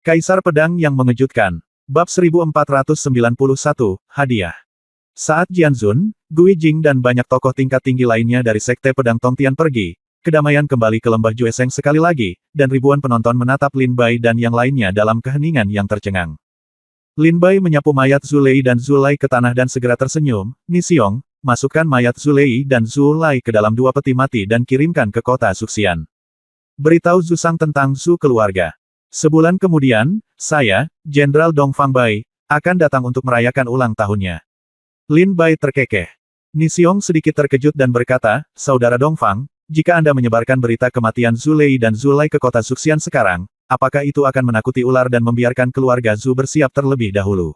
Kaisar Pedang yang Mengejutkan. Bab 1491, Hadiah. Saat Jianzun, Gui Jing dan banyak tokoh tingkat tinggi lainnya dari Sekte Pedang Tongtian pergi, kedamaian kembali ke lembah Jueseng sekali lagi, dan ribuan penonton menatap Lin Bai dan yang lainnya dalam keheningan yang tercengang. Lin Bai menyapu mayat Zulei dan Zulai ke tanah dan segera tersenyum, "Ni Xiong, masukkan mayat Zulei dan Zulai ke dalam 2 peti mati dan kirimkan ke kota Suxian. Beritahu Zhu Sang tentang Zhu keluarga. Sebulan kemudian, saya, Jenderal Dongfang Bai, akan datang untuk merayakan ulang tahunnya." Lin Bai terkekeh. Ni Xiong sedikit terkejut dan berkata, "Saudara Dongfang, jika Anda menyebarkan berita kematian Zulei dan Zulai ke kota Suxian sekarang, apakah itu akan menakuti ular dan membiarkan keluarga Zhu bersiap terlebih dahulu?"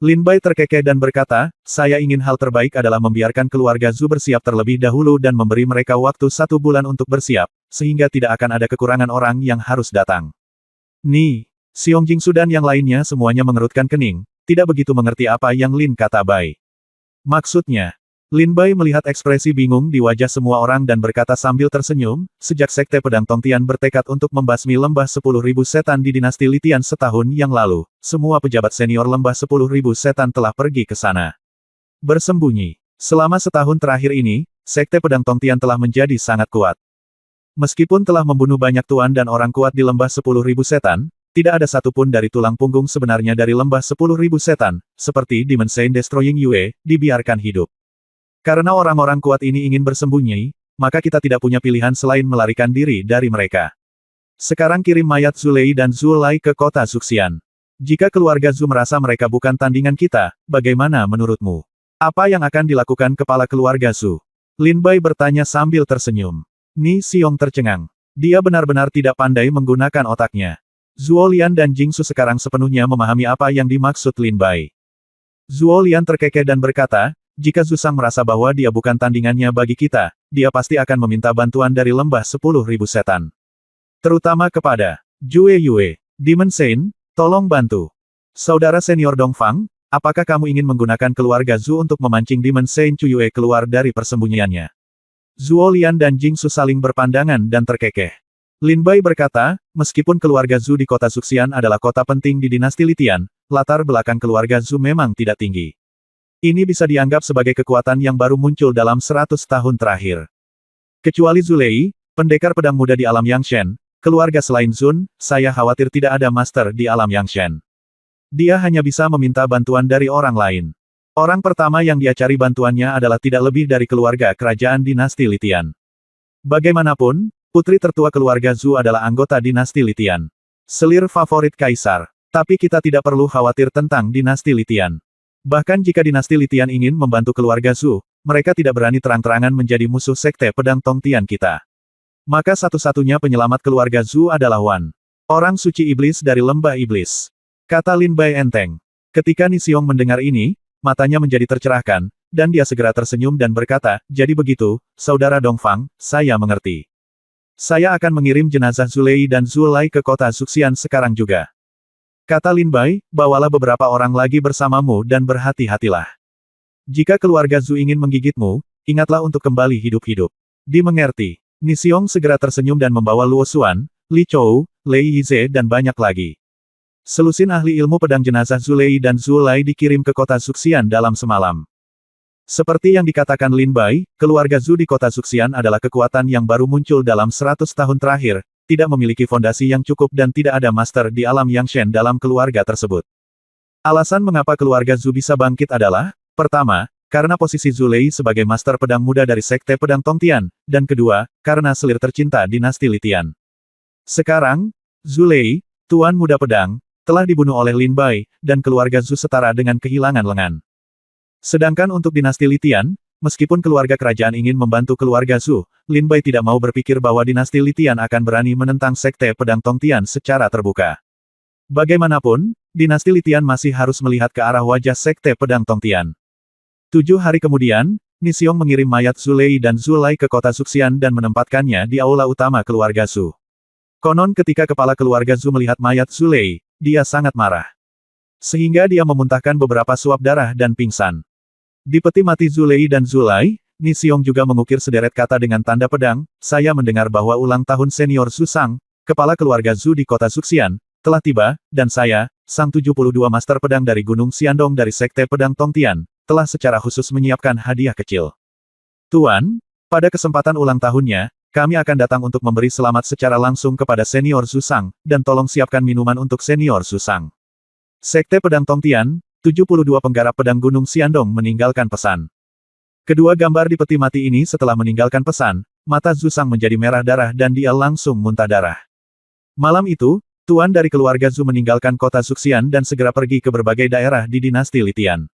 Lin Bai terkekeh dan berkata, "Saya ingin hal terbaik adalah membiarkan keluarga Zhu bersiap terlebih dahulu dan memberi mereka waktu 1 bulan untuk bersiap, sehingga tidak akan ada kekurangan orang yang harus datang." Ni Xiong Jingsu dan yang lainnya semuanya mengerutkan kening, tidak begitu mengerti apa yang Lin kata Bai. Maksudnya, Lin Bai melihat ekspresi bingung di wajah semua orang dan berkata sambil tersenyum, "Sejak Sekte Pedang Tongtian bertekad untuk membasmi lembah 10.000 setan di dinasti Litian setahun yang lalu, semua pejabat senior lembah 10.000 setan telah pergi ke sana. Bersembunyi. Selama setahun terakhir ini, Sekte Pedang Tongtian telah menjadi sangat kuat. Meskipun telah membunuh banyak tuan dan orang kuat di lembah 10.000 setan, tidak ada satupun dari tulang punggung sebenarnya dari lembah 10.000 setan, seperti Demon Saint Destroying Yue, dibiarkan hidup. Karena orang-orang kuat ini ingin bersembunyi, maka kita tidak punya pilihan selain melarikan diri dari mereka. Sekarang kirim mayat Zulei dan Zulai ke kota Suxian. Jika keluarga Zhu merasa mereka bukan tandingan kita, bagaimana menurutmu? Apa yang akan dilakukan kepala keluarga Zhu?" Lin Bai bertanya sambil tersenyum. Ni Xiong tercengang. Dia benar-benar tidak pandai menggunakan otaknya. Zuo Lian dan Jingsu sekarang sepenuhnya memahami apa yang dimaksud Lin Bai. Zuo Lian terkekeh dan berkata, "Jika Zhu Sang merasa bahwa dia bukan tandingannya bagi kita, dia pasti akan meminta bantuan dari lembah 10.000 setan. Terutama kepada Jue Yue. Demon Saint, tolong bantu. Saudara senior Dongfang, apakah kamu ingin menggunakan keluarga Zhu untuk memancing Demon Saint Chu Yue keluar dari persembunyiannya?" Zuo Lian dan Jingsu saling berpandangan dan terkekeh. Lin Bai berkata, "Meskipun keluarga Zhu di kota Suxian adalah kota penting di dinasti Litian, latar belakang keluarga Zhu memang tidak tinggi. Ini bisa dianggap sebagai kekuatan yang baru muncul dalam 100 tahun terakhir. Kecuali Zulei, pendekar pedang muda di alam Yangshen, keluarga selain Zun, saya khawatir tidak ada master di alam Yangshen. Dia hanya bisa meminta bantuan dari orang lain. Orang pertama yang dia cari bantuannya adalah tidak lebih dari keluarga kerajaan dinasti Litian. Bagaimanapun, putri tertua keluarga Zhu adalah anggota dinasti Litian. Selir favorit kaisar. Tapi kita tidak perlu khawatir tentang dinasti Litian. Bahkan jika dinasti Litian ingin membantu keluarga Zhu, mereka tidak berani terang-terangan menjadi musuh Sekte Pedang Tongtian kita. Maka satu-satunya penyelamat keluarga Zhu adalah Wan, orang suci iblis dari lembah iblis," kata Lin Bai enteng. Ketika Ni Xiong mendengar ini, matanya menjadi tercerahkan, dan dia segera tersenyum dan berkata, "Jadi begitu, saudara Dongfang, saya mengerti. Saya akan mengirim jenazah Zulei dan Zulai ke kota Suxian sekarang juga." Kata Lin Bai, "Bawalah beberapa orang lagi bersamamu dan berhati-hatilah. Jika keluarga Zhu ingin menggigitmu, ingatlah untuk kembali hidup-hidup." Dimengerti. Ni Xiong segera tersenyum dan membawa Luo Xuan, Li Chou, Lei Yize dan banyak lagi. Selusin ahli ilmu pedang jenazah Zulei dan Zulai dikirim ke kota Suxian dalam semalam. Seperti yang dikatakan Lin Bai, keluarga Zhu di kota Suxian adalah kekuatan yang baru muncul dalam 100 tahun terakhir, tidak memiliki fondasi yang cukup dan tidak ada master di alam Yangshen dalam keluarga tersebut. Alasan mengapa keluarga Zhu bisa bangkit adalah, pertama, karena posisi Zulei sebagai master pedang muda dari Sekte Pedang Tongtian, dan kedua, karena selir tercinta dinasti Litian. Sekarang, Zulei, tuan muda pedang, telah dibunuh oleh Lin Bai, dan keluarga Zhu setara dengan kehilangan lengan. Sedangkan untuk dinasti Litian, meskipun keluarga kerajaan ingin membantu keluarga Zhu, Lin Bai tidak mau berpikir bahwa dinasti Litian akan berani menentang Sekte Pedang Tongtian secara terbuka. Bagaimanapun, dinasti Litian masih harus melihat ke arah wajah Sekte Pedang Tongtian. 7 hari kemudian, Ni Xiong mengirim mayat Zulei dan Zulai ke kota Suxian dan menempatkannya di aula utama keluarga Zhu. Konon ketika kepala keluarga Zhu melihat mayat Zulei, dia sangat marah. Sehingga dia memuntahkan beberapa suap darah dan pingsan. Di peti mati Zulei dan Zulai, Ni Xiong juga mengukir sederet kata dengan tanda pedang, "Saya mendengar bahwa ulang tahun senior Zhu Sang, kepala keluarga Zhu di kota Suxian, telah tiba, dan saya, Sang 72 Master Pedang dari Gunung Xiandong dari Sekte Pedang Tongtian, telah secara khusus menyiapkan hadiah kecil. Tuan, pada kesempatan ulang tahunnya, kami akan datang untuk memberi selamat secara langsung kepada Senior Susang, dan tolong siapkan minuman untuk Senior Susang. Sekte Pedang Tongtian, 72 penggarap pedang Gunung Xiandong meninggalkan pesan. Kedua gambar di peti mati ini setelah meninggalkan pesan, mata Susang menjadi merah darah dan dia langsung muntah darah. Malam itu, Tuan dari keluarga Zhu meninggalkan kota Zuxian dan segera pergi ke berbagai daerah di dinasti Litian.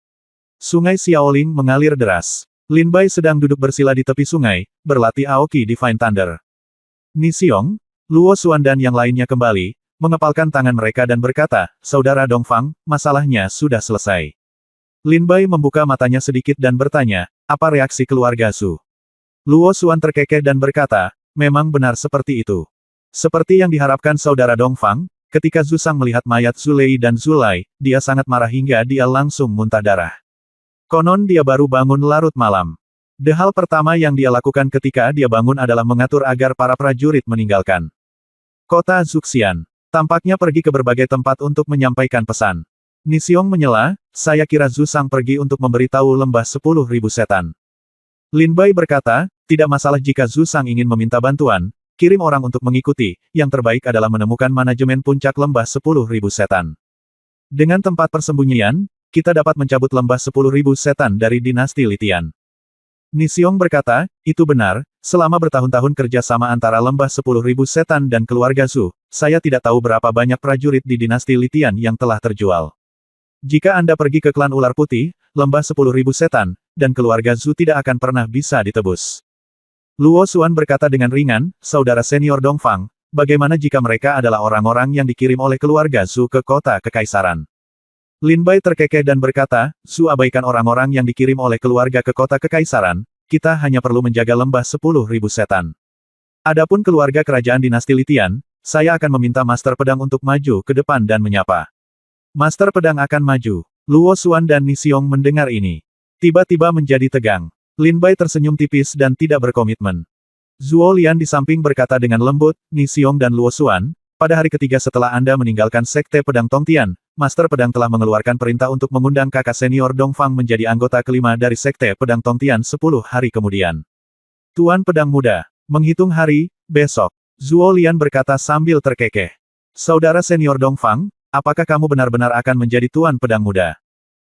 Sungai Xiaoling mengalir deras. Lin Bai sedang duduk bersila di tepi sungai, berlatih Aoki Divine Thunder. Ni Xiong, Luo Xuan dan yang lainnya kembali, mengepalkan tangan mereka dan berkata, "Saudara Dongfang, masalahnya sudah selesai." Lin Bai membuka matanya sedikit dan bertanya, "Apa reaksi keluarga Zhu?" Luo Xuan terkekeh dan berkata, "Memang benar seperti itu. Seperti yang diharapkan saudara Dongfang, ketika Zhu Sang melihat mayat Zhu Lei dan Zhu Lai, dia sangat marah hingga dia langsung muntah darah. Konon dia baru bangun larut malam. Hal pertama yang dia lakukan ketika dia bangun adalah mengatur agar para prajurit meninggalkan kota Zuxian. Tampaknya pergi ke berbagai tempat untuk menyampaikan pesan. Ni Xiong menyela, saya kira Zhu Sang pergi untuk memberitahu lembah 10.000 setan. Lin Bai berkata, tidak masalah jika Zhu Sang ingin meminta bantuan, kirim orang untuk mengikuti, yang terbaik adalah menemukan manajemen puncak lembah 10.000 setan. Dengan tempat persembunyian, kita dapat mencabut lembah 10.000 setan dari dinasti Litian. Ni Xiong berkata, itu benar, selama bertahun-tahun kerja sama antara lembah 10.000 setan dan keluarga Zhu, saya tidak tahu berapa banyak prajurit di dinasti Litian yang telah terjual. Jika Anda pergi ke klan ular putih, lembah 10.000 setan, dan keluarga Zhu tidak akan pernah bisa ditebus. Luo Xuan berkata dengan ringan, saudara senior Dongfang, bagaimana jika mereka adalah orang-orang yang dikirim oleh keluarga Zhu ke kota kekaisaran? Lin Bai terkekeh dan berkata, Zhu abaikan orang-orang yang dikirim oleh keluarga ke kota kekaisaran, kita hanya perlu menjaga lembah 10.000 setan. Adapun keluarga kerajaan dinasti Litian, saya akan meminta Master Pedang untuk maju ke depan dan menyapa. Master Pedang akan maju. Luo Xuan dan Ni Xiong mendengar ini. Tiba-tiba menjadi tegang. Lin Bai tersenyum tipis dan tidak berkomitmen. Zhuo Lian di samping berkata dengan lembut, Ni Xiong dan Luo Xuan, pada hari ketiga setelah Anda meninggalkan Sekte Pedang Tongtian, Master Pedang telah mengeluarkan perintah untuk mengundang kakak senior Dongfang menjadi anggota kelima dari Sekte Pedang Tongtian 10 hari kemudian. Tuan Pedang Muda, menghitung hari, besok. Zhuo Lian berkata sambil terkekeh. Saudara senior Dongfang, apakah kamu benar-benar akan menjadi Tuan Pedang Muda?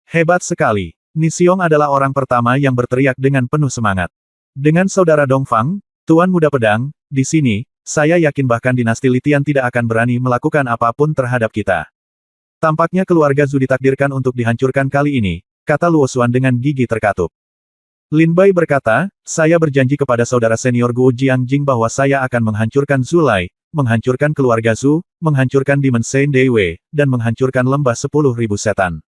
Hebat sekali. Ni Xiong adalah orang pertama yang berteriak dengan penuh semangat. Dengan saudara Dongfang, Tuan Muda Pedang, di sini, saya yakin bahkan dinasti Litian tidak akan berani melakukan apapun terhadap kita. Tampaknya keluarga Zhu ditakdirkan untuk dihancurkan kali ini, kata Luo Xuan dengan gigi terkatup. Lin Bai berkata, saya berjanji kepada saudara senior Guo Jiangjing bahwa saya akan menghancurkan Zhu Lai, menghancurkan keluarga Zhu, menghancurkan Demon Saint Dewei, dan menghancurkan lembah 10.000 setan.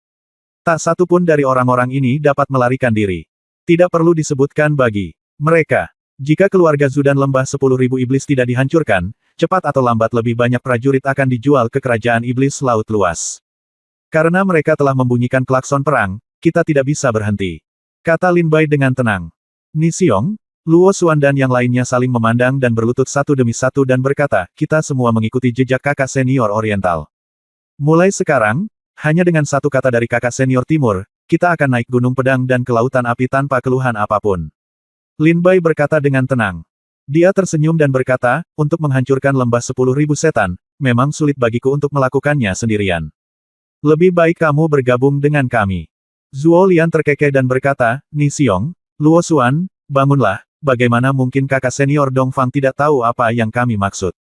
Tak satu pun dari orang-orang ini dapat melarikan diri. Tidak perlu disebutkan bagi mereka. Jika keluarga Zhu dan lembah 10.000 iblis tidak dihancurkan, cepat atau lambat lebih banyak prajurit akan dijual ke kerajaan iblis laut luas. Karena mereka telah membunyikan klakson perang, kita tidak bisa berhenti. Kata Lin Bai dengan tenang. Ni Xiong, Luo Xuan dan yang lainnya saling memandang dan berlutut satu demi satu dan berkata, kita semua mengikuti jejak kakak senior Oriental. Mulai sekarang, hanya dengan satu kata dari kakak senior Timur, kita akan naik gunung pedang dan ke lautan api tanpa keluhan apapun. Lin Bai berkata dengan tenang. Dia tersenyum dan berkata, untuk menghancurkan lembah 10.000 setan, memang sulit bagiku untuk melakukannya sendirian. Lebih baik kamu bergabung dengan kami. Zhuo Lian terkekeh dan berkata, Ni Xiong, Luo Xuan, bangunlah, bagaimana mungkin kakak senior Dongfang tidak tahu apa yang kami maksud.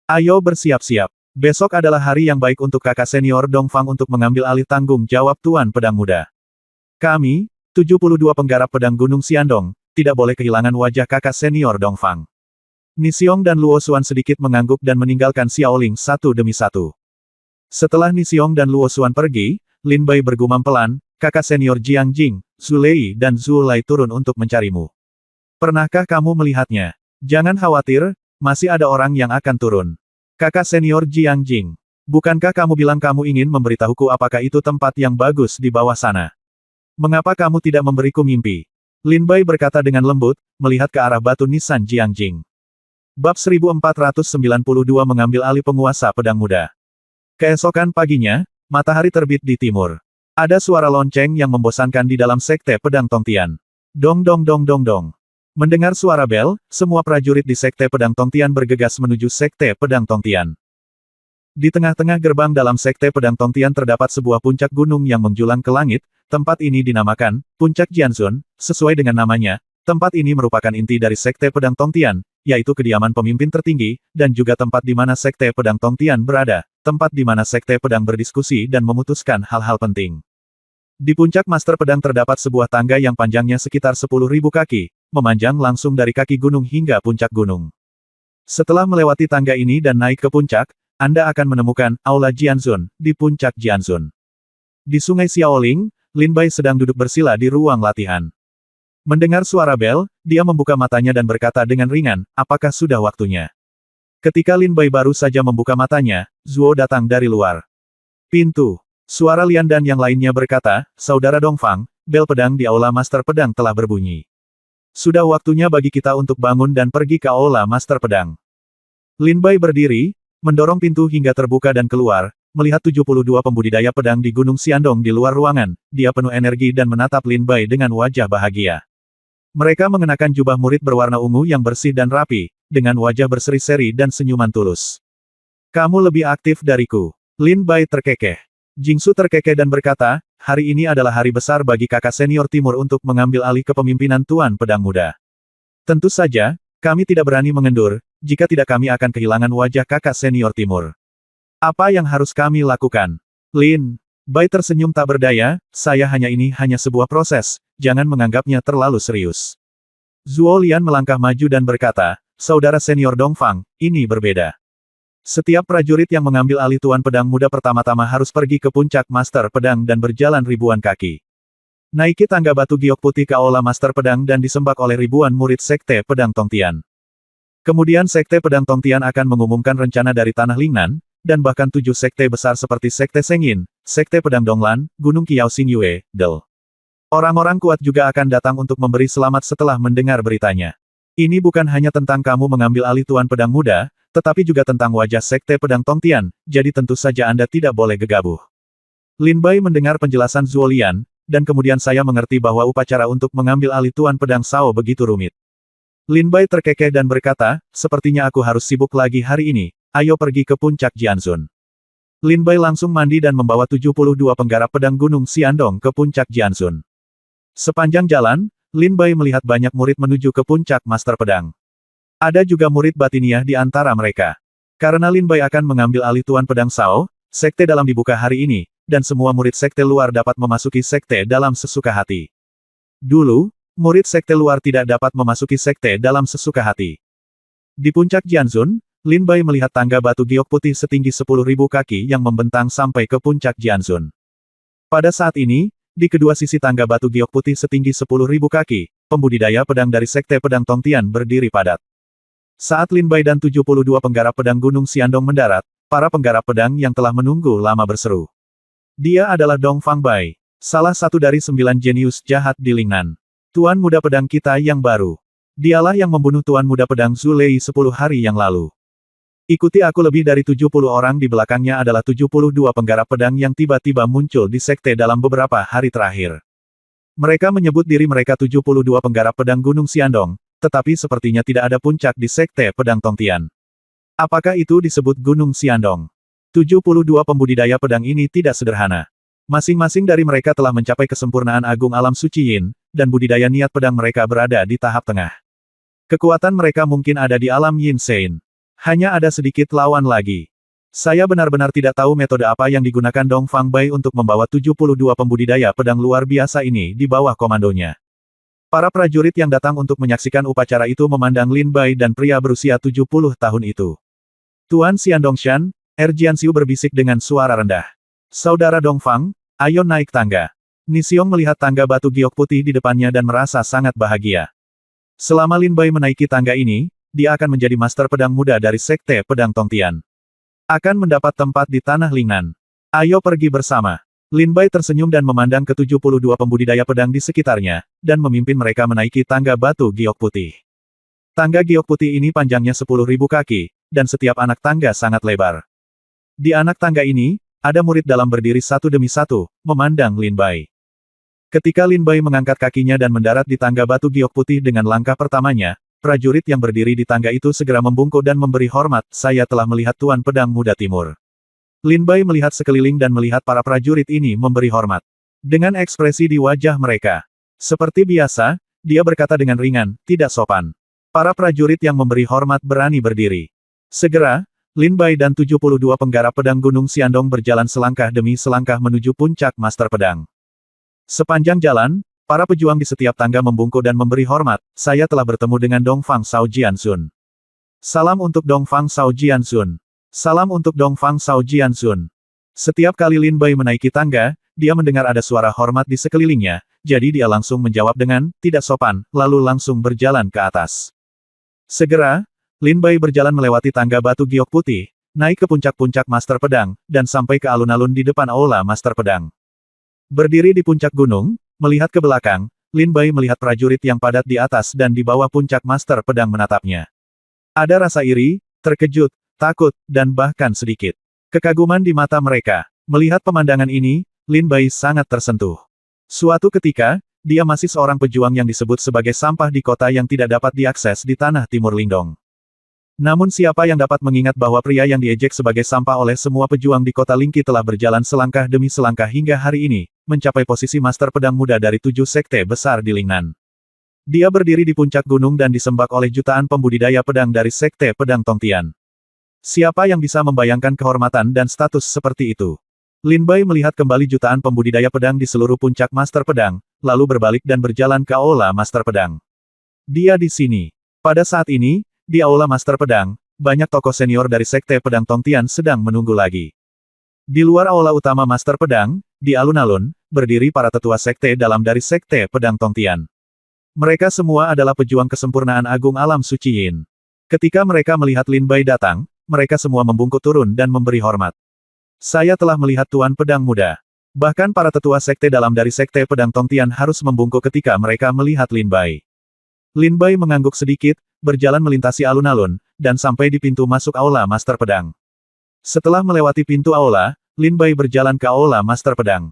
Ayo bersiap-siap. Besok adalah hari yang baik untuk kakak senior Dongfang untuk mengambil alih tanggung jawab Tuan Pedang Muda. Kami, 72 penggarap pedang Gunung Xiandong, tidak boleh kehilangan wajah kakak senior Dongfang. Ni Xiong dan Luo Xuan sedikit mengangguk dan meninggalkan Xiaoling satu demi satu. Setelah Ni Xiong dan Luo Xuan pergi, Lin Bai bergumam pelan, kakak senior Jiangjing, Zhu Lei dan Zhu Lai turun untuk mencarimu. Pernahkah kamu melihatnya? Jangan khawatir, masih ada orang yang akan turun. Kakak senior Jiangjing, bukankah kamu bilang kamu ingin memberitahuku apakah itu tempat yang bagus di bawah sana? Mengapa kamu tidak memberiku mimpi? Lin Bai berkata dengan lembut, melihat ke arah batu nisan Jiangjing. Bab 1492 mengambil alih penguasa pedang muda. Keesokan paginya, matahari terbit di timur. Ada suara lonceng yang membosankan di dalam sekte pedang Tongtian. Dong dong dong dong dong. Mendengar suara bel, semua prajurit di sekte pedang Tongtian bergegas menuju sekte pedang Tongtian. Di tengah-tengah gerbang dalam sekte pedang Tongtian terdapat sebuah puncak gunung yang menjulang ke langit. Tempat ini dinamakan Puncak Jianzun, sesuai dengan namanya. Tempat ini merupakan inti dari sekte pedang Tongtian, yaitu kediaman pemimpin tertinggi, dan juga tempat di mana sekte pedang Tongtian berada, tempat di mana sekte pedang berdiskusi dan memutuskan hal-hal penting. Di puncak Master Pedang terdapat sebuah tangga yang panjangnya sekitar 10.000 kaki, memanjang langsung dari kaki gunung hingga puncak gunung. Setelah melewati tangga ini dan naik ke puncak, Anda akan menemukan Aula Jianzun di puncak Jianzun. Di Sungai Xiaoling, Lin Bai sedang duduk bersila di ruang latihan. Mendengar suara bel, dia membuka matanya dan berkata dengan ringan, apakah sudah waktunya? Ketika Lin Bai baru saja membuka matanya, Zuo datang dari luar pintu. Suara Lian dan yang lainnya berkata, Saudara Dongfang, bel pedang di Aula Master Pedang telah berbunyi. Sudah waktunya bagi kita untuk bangun dan pergi ke Aula Master Pedang. Lin Bai berdiri, mendorong pintu hingga terbuka dan keluar, melihat 72 pembudidaya pedang di Gunung Xiandong di luar ruangan, dia penuh energi dan menatap Lin Bai dengan wajah bahagia. Mereka mengenakan jubah murid berwarna ungu yang bersih dan rapi, dengan wajah berseri-seri dan senyuman tulus. Kamu lebih aktif dariku. Lin Bai terkekeh. Jingsu terkekeh dan berkata, hari ini adalah hari besar bagi kakak senior timur untuk mengambil alih kepemimpinan Tuan Pedang Muda. Tentu saja, kami tidak berani mengendur, jika tidak kami akan kehilangan wajah kakak senior timur. Apa yang harus kami lakukan? Lin Bai tersenyum tak berdaya, ini hanya sebuah proses, jangan menganggapnya terlalu serius. Zuo Lian melangkah maju dan berkata, Saudara senior Dongfang, ini berbeda. Setiap prajurit yang mengambil alih Tuan Pedang Muda pertama-tama harus pergi ke puncak Master Pedang dan berjalan ribuan kaki. Naiki tangga batu giok putih ke Aula Master Pedang dan disembah oleh ribuan murid Sekte Pedang Tongtian. Kemudian Sekte Pedang Tongtian akan mengumumkan rencana dari Tanah Lingnan, dan bahkan 7 sekte besar seperti Sekte Sengyin, Sekte Pedang Donglan, Gunung Kiao Xingyue, Del. Orang-orang kuat juga akan datang untuk memberi selamat setelah mendengar beritanya. Ini bukan hanya tentang kamu mengambil alih Tuan Pedang Muda, tetapi juga tentang wajah Sekte Pedang Tongtian, jadi tentu saja Anda tidak boleh gegabah. Lin Bai mendengar penjelasan Zuo Lian, dan kemudian saya mengerti bahwa upacara untuk mengambil alih Tuan Pedang Sao begitu rumit. Lin Bai terkekeh dan berkata, sepertinya aku harus sibuk lagi hari ini, ayo pergi ke puncak Jianzun. Lin Bai langsung mandi dan membawa 72 penggarap pedang Gunung Xiandong ke puncak Jianzun. Sepanjang jalan, Lin Bai melihat banyak murid menuju ke puncak Master Pedang. Ada juga murid batiniah di antara mereka. Karena Lin Bai akan mengambil alih Tuan Pedang Sao, sekte dalam dibuka hari ini, dan semua murid sekte luar dapat memasuki sekte dalam sesuka hati. Dulu, murid sekte luar tidak dapat memasuki sekte dalam sesuka hati. Di puncak Jianzun, Lin Bai melihat tangga batu giok putih setinggi 10.000 kaki yang membentang sampai ke puncak Jianzun. Pada saat ini, di kedua sisi tangga batu giok putih setinggi 10.000 kaki, pembudidaya pedang dari Sekte Pedang Tongtian berdiri padat. Saat Lin Bai dan 72 penggarap pedang Gunung Xiandong mendarat, para penggarap pedang yang telah menunggu lama berseru. Dia adalah Dongfang Bai, salah satu dari 9 jenius jahat di Lingnan. Tuan Muda Pedang kita yang baru. Dialah yang membunuh Tuan Muda Pedang Zhu Lei 10 hari yang lalu. Ikuti aku, lebih dari 70 orang di belakangnya adalah 72 penggarap pedang yang tiba-tiba muncul di sekte dalam beberapa hari terakhir. Mereka menyebut diri mereka 72 penggarap pedang Gunung Xiandong, tetapi sepertinya tidak ada puncak di Sekte Pedang Tongtian. Apakah itu disebut Gunung Xiandong? 72 pembudidaya pedang ini tidak sederhana. Masing-masing dari mereka telah mencapai kesempurnaan agung alam suci Yin, dan budidaya niat pedang mereka berada di tahap tengah. Kekuatan mereka mungkin ada di alam Yin Sein. Hanya ada sedikit lawan lagi. Saya benar-benar tidak tahu metode apa yang digunakan Dongfang Bai untuk membawa 72 pembudidaya pedang luar biasa ini di bawah komandonya. Para prajurit yang datang untuk menyaksikan upacara itu memandang Lin Bai dan pria berusia 70 tahun itu. Tuan Xiandongshan, Jianxiu berbisik dengan suara rendah. Saudara Dongfang, ayo naik tangga. Nisiong melihat tangga batu giok putih di depannya dan merasa sangat bahagia. Selama Lin Bai menaiki tangga ini, dia akan menjadi master pedang muda dari Sekte Pedang Tongtian. Akan mendapat tempat di Tanah Lingnan. Ayo pergi bersama. Lin Bai tersenyum dan memandang ke 72 pembudidaya pedang di sekitarnya, dan memimpin mereka menaiki tangga batu giok putih. Tangga giok putih ini panjangnya 10.000 kaki, dan setiap anak tangga sangat lebar. Di anak tangga ini, ada murid dalam berdiri satu demi satu, memandang Lin Bai. Ketika Lin Bai mengangkat kakinya dan mendarat di tangga batu giok putih dengan langkah pertamanya, prajurit yang berdiri di tangga itu segera membungkuk dan memberi hormat, saya telah melihat Tuan Pedang Muda Timur. Lin Bai melihat sekeliling dan melihat para prajurit ini memberi hormat. Dengan ekspresi di wajah mereka. Seperti biasa, dia berkata dengan ringan, tidak sopan. Para prajurit yang memberi hormat berani berdiri. Segera, Lin Bai dan 72 penggarap pedang Gunung Xiandong berjalan selangkah demi selangkah menuju puncak Master Pedang. Sepanjang jalan, para pejuang di setiap tangga membungkuk dan memberi hormat, saya telah bertemu dengan Dongfang Sao Jianxun. Salam untuk Dongfang Sao Jianxun. Salam untuk Dongfang Sao Jianxun. Setiap kali Lin Bai menaiki tangga, dia mendengar ada suara hormat di sekelilingnya, jadi dia langsung menjawab dengan, tidak sopan, lalu langsung berjalan ke atas. Segera, Lin Bai berjalan melewati tangga batu giok putih, naik ke puncak-puncak Master Pedang, dan sampai ke alun-alun di depan Aula Master Pedang. Berdiri di puncak gunung, melihat ke belakang, Lin Bai melihat prajurit yang padat di atas dan di bawah puncak Master Pedang menatapnya. Ada rasa iri, terkejut, takut, dan bahkan sedikit kekaguman di mata mereka. Melihat pemandangan ini, Lin Bai sangat tersentuh. Suatu ketika, dia masih seorang pejuang yang disebut sebagai sampah di kota yang tidak dapat diakses di tanah timur Lingdong. Namun siapa yang dapat mengingat bahwa pria yang diejek sebagai sampah oleh semua pejuang di kota Lingqi telah berjalan selangkah demi selangkah hingga hari ini, mencapai posisi Master Pedang Muda dari 7 sekte besar di Lingnan. Dia berdiri di puncak gunung dan disembah oleh jutaan pembudidaya pedang dari sekte pedang Tongtian. Siapa yang bisa membayangkan kehormatan dan status seperti itu? Lin Bai melihat kembali jutaan pembudidaya pedang di seluruh puncak Master Pedang, lalu berbalik dan berjalan ke Aula Master Pedang. Dia di sini. Pada saat ini, di Aula Master Pedang, banyak tokoh senior dari Sekte Pedang Tongtian sedang menunggu lagi. Di luar Aula Utama Master Pedang, di alun-alun, berdiri para tetua Sekte dalam dari Sekte Pedang Tongtian. Mereka semua adalah pejuang kesempurnaan agung alam suci Yin. Ketika mereka melihat Lin Bai datang, mereka semua membungkuk turun dan memberi hormat. Saya telah melihat Tuan Pedang Muda. Bahkan para tetua Sekte dalam dari Sekte Pedang Tongtian harus membungkuk ketika mereka melihat Lin Bai. Lin Bai mengangguk sedikit, berjalan melintasi alun-alun, dan sampai di pintu masuk Aula Master Pedang. Setelah melewati pintu Aula, Lin Bai berjalan ke Aula Master Pedang.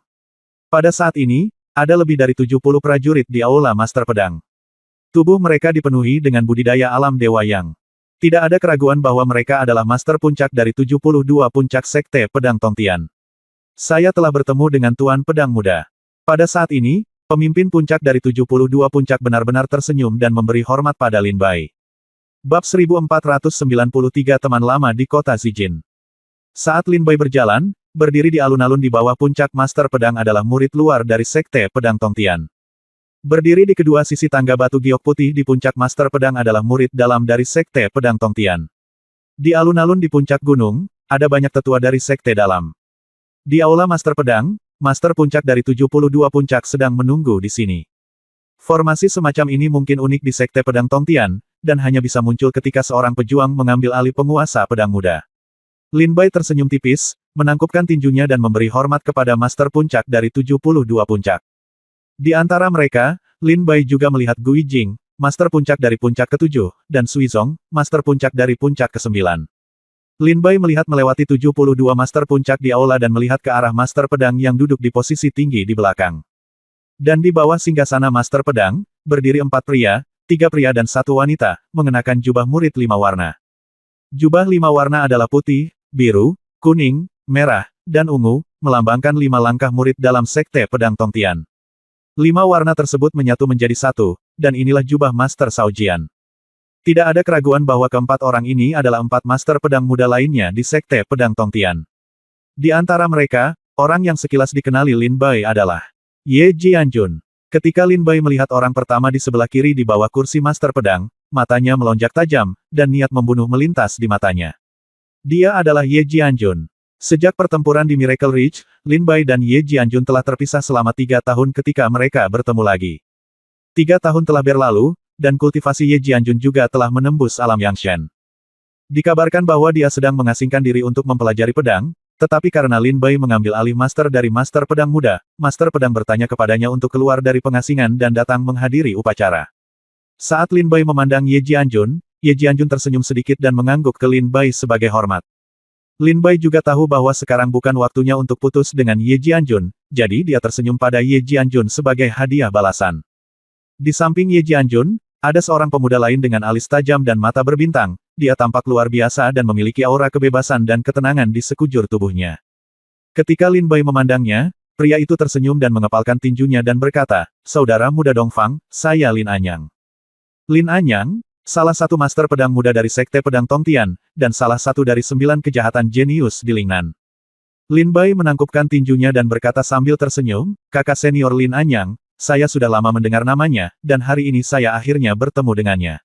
Pada saat ini, ada lebih dari 70 prajurit di Aula Master Pedang. Tubuh mereka dipenuhi dengan budidaya alam Dewa Yang. Tidak ada keraguan bahwa mereka adalah Master Puncak dari 72 Puncak Sekte Pedang Tongtian. Saya telah bertemu dengan Tuan Pedang Muda. Pada saat ini, pemimpin puncak dari 72 puncak benar-benar tersenyum dan memberi hormat pada Lin Bai. Bab 1493 Teman Lama di Kota Zijin. Saat Lin Bai berjalan, berdiri di alun-alun di bawah puncak Master Pedang adalah murid luar dari Sekte Pedang Tongtian. Berdiri di kedua sisi tangga batu giok putih di puncak Master Pedang adalah murid dalam dari Sekte Pedang Tongtian. Di alun-alun di puncak gunung, ada banyak tetua dari Sekte dalam. Di Aula Master Pedang, Master Puncak dari 72 puncak sedang menunggu di sini. Formasi semacam ini mungkin unik di Sekte Pedang Tongtian, dan hanya bisa muncul ketika seorang pejuang mengambil alih penguasa pedang muda. Lin Bai tersenyum tipis, menangkupkan tinjunya dan memberi hormat kepada Master Puncak dari 72 puncak. Di antara mereka, Lin Bai juga melihat Gui Jing, Master Puncak dari puncak ke-7, dan Sui Zong, Master Puncak dari puncak ke-9. Lin Bai melihat melewati 72 Master Puncak di aula dan melihat ke arah Master Pedang yang duduk di posisi tinggi di belakang. Dan di bawah singgasana Master Pedang, berdiri 4 pria, 3 pria dan 1 wanita, mengenakan jubah murid 5 warna. Jubah 5 warna adalah putih, biru, kuning, merah, dan ungu, melambangkan 5 langkah murid dalam Sekte Pedang Tongtian. 5 warna tersebut menyatu menjadi satu, dan inilah jubah Master Cao Jian. Tidak ada keraguan bahwa keempat orang ini adalah 4 Master Pedang Muda lainnya di Sekte Pedang Tongtian. Di antara mereka, orang yang sekilas dikenali Lin Bai adalah Ye Jianjun. Ketika Lin Bai melihat orang pertama di sebelah kiri di bawah kursi Master Pedang, matanya melonjak tajam, dan niat membunuh melintas di matanya. Dia adalah Ye Jianjun. Sejak pertempuran di Miracle Ridge, Lin Bai dan Ye Jianjun telah terpisah selama 3 tahun ketika mereka bertemu lagi. 3 tahun telah berlalu, dan kultivasi Ye Jianjun juga telah menembus alam Yangshan. Dikabarkan bahwa dia sedang mengasingkan diri untuk mempelajari pedang, tetapi karena Lin Bai mengambil alih master dari Master Pedang Muda, Master Pedang bertanya kepadanya untuk keluar dari pengasingan dan datang menghadiri upacara. Saat Lin Bai memandang Ye Jianjun tersenyum sedikit dan mengangguk ke Lin Bai sebagai hormat. Lin Bai juga tahu bahwa sekarang bukan waktunya untuk putus dengan Ye Jianjun, jadi dia tersenyum pada Ye Jianjun sebagai hadiah balasan. Di samping Ye Jianjun, ada seorang pemuda lain dengan alis tajam dan mata berbintang. Dia tampak luar biasa dan memiliki aura kebebasan dan ketenangan di sekujur tubuhnya. Ketika Lin Bai memandangnya, pria itu tersenyum dan mengepalkan tinjunya dan berkata, "Saudara muda Dongfang, saya Lin Anyang." Lin Anyang, salah satu master pedang muda dari Sekte Pedang Tongtian, dan salah satu dari 9 kejahatan jenius di Lingnan. Lin Bai menangkupkan tinjunya dan berkata sambil tersenyum, "Kakak senior Lin Anyang, saya sudah lama mendengar namanya, dan hari ini saya akhirnya bertemu dengannya."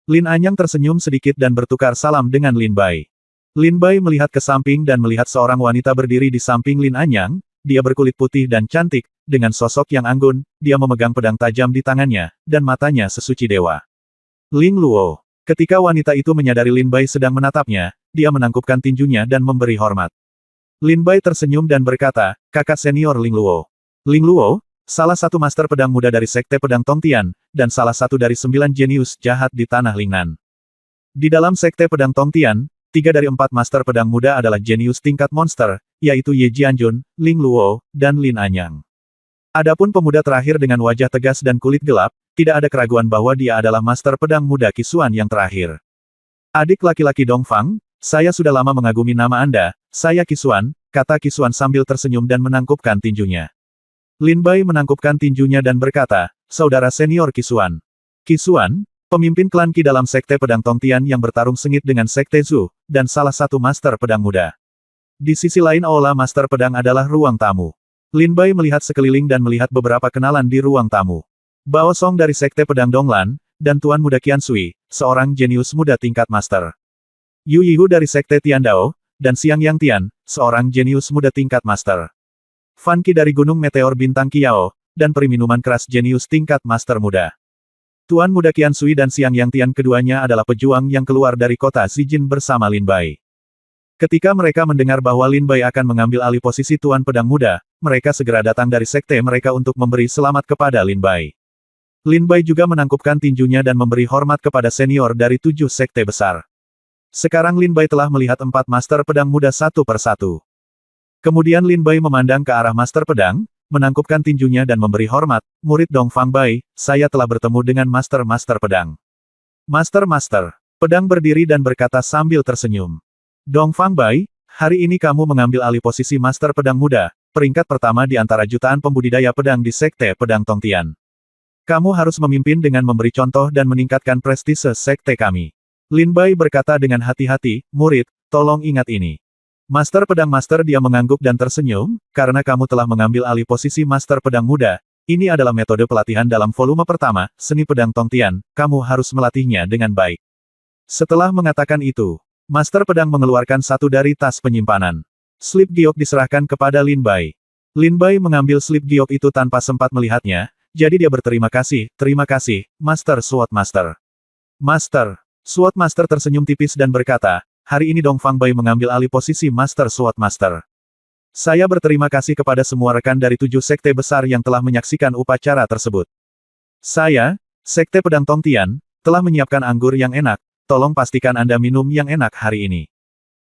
Lin Anyang tersenyum sedikit dan bertukar salam dengan Lin Bai. Lin Bai melihat ke samping dan melihat seorang wanita berdiri di samping Lin Anyang. Dia berkulit putih dan cantik, dengan sosok yang anggun, dia memegang pedang tajam di tangannya, dan matanya sesuci dewa. Ling Luo. Ketika wanita itu menyadari Lin Bai sedang menatapnya, dia menangkupkan tinjunya dan memberi hormat. Lin Bai tersenyum dan berkata, "Kakak senior Ling Luo." Ling Luo, salah satu master pedang muda dari Sekte Pedang Tongtian, dan salah satu dari 9 jenius jahat di tanah Lingnan. Di dalam Sekte Pedang Tongtian, 3 dari 4 master pedang muda adalah jenius tingkat monster, yaitu Ye Jianjun, Ling Luo, dan Lin Anyang. Adapun pemuda terakhir dengan wajah tegas dan kulit gelap, tidak ada keraguan bahwa dia adalah master pedang muda Qisuan yang terakhir. "Adik laki-laki Dongfang, saya sudah lama mengagumi nama Anda, saya Qisuan," kata Qisuan sambil tersenyum dan menangkupkan tinjunya. Lin Bai menangkupkan tinjunya dan berkata, "Saudara senior Qisuan." Qisuan, pemimpin klan Qi dalam Sekte Pedang Tongtian yang bertarung sengit dengan Sekte Zhu, dan salah satu master pedang muda. Di sisi lain aula master pedang adalah ruang tamu. Lin Bai melihat sekeliling dan melihat beberapa kenalan di ruang tamu. Bao Song dari Sekte Pedang Donglan, dan Tuan Muda Qian Sui, seorang jenius muda tingkat master. Yu Yihu dari Sekte Tiandao, dan Xiang Yang Tian, seorang jenius muda tingkat master. Fan Qi dari Gunung Meteor Bintang Qiao, dan peri minuman keras jenius tingkat master muda. Tuan Muda Qian Sui dan Xiang Yang Tian keduanya adalah pejuang yang keluar dari kota Zijin bersama Lin Bai. Ketika mereka mendengar bahwa Lin Bai akan mengambil alih posisi Tuan Pedang Muda, mereka segera datang dari sekte mereka untuk memberi selamat kepada Lin Bai. Lin Bai juga menangkupkan tinjunya dan memberi hormat kepada senior dari 7 sekte besar. Sekarang Lin Bai telah melihat 4 master pedang muda satu persatu. Kemudian Lin Bai memandang ke arah master pedang, menangkupkan tinjunya dan memberi hormat, "Murid Dongfang Bai, saya telah bertemu dengan master-master pedang." Master-master pedang berdiri dan berkata sambil tersenyum. "Dongfang Bai, hari ini kamu mengambil alih posisi master pedang muda, peringkat pertama di antara jutaan pembudidaya pedang di Sekte Pedang Tongtian. Kamu harus memimpin dengan memberi contoh dan meningkatkan prestise sekte kami." Lin Bai berkata dengan hati-hati, "Murid, tolong ingat ini." Master pedang master dia mengangguk dan tersenyum, "Karena kamu telah mengambil alih posisi master pedang muda, ini adalah metode pelatihan dalam volume pertama, seni pedang Tongtian, kamu harus melatihnya dengan baik." Setelah mengatakan itu, master pedang mengeluarkan satu dari tas penyimpanan. Slip giok diserahkan kepada Lin Bai. Lin Bai mengambil slip giok itu tanpa sempat melihatnya, jadi dia berterima kasih, "Terima kasih, Master Sword Master." Master Sword Master tersenyum tipis dan berkata, "Hari ini Dongfang Bai mengambil alih posisi Master Sword Master. Saya berterima kasih kepada semua rekan dari 7 sekte besar yang telah menyaksikan upacara tersebut. Saya, Sekte Pedang Tongtian, telah menyiapkan anggur yang enak, tolong pastikan Anda minum yang enak hari ini."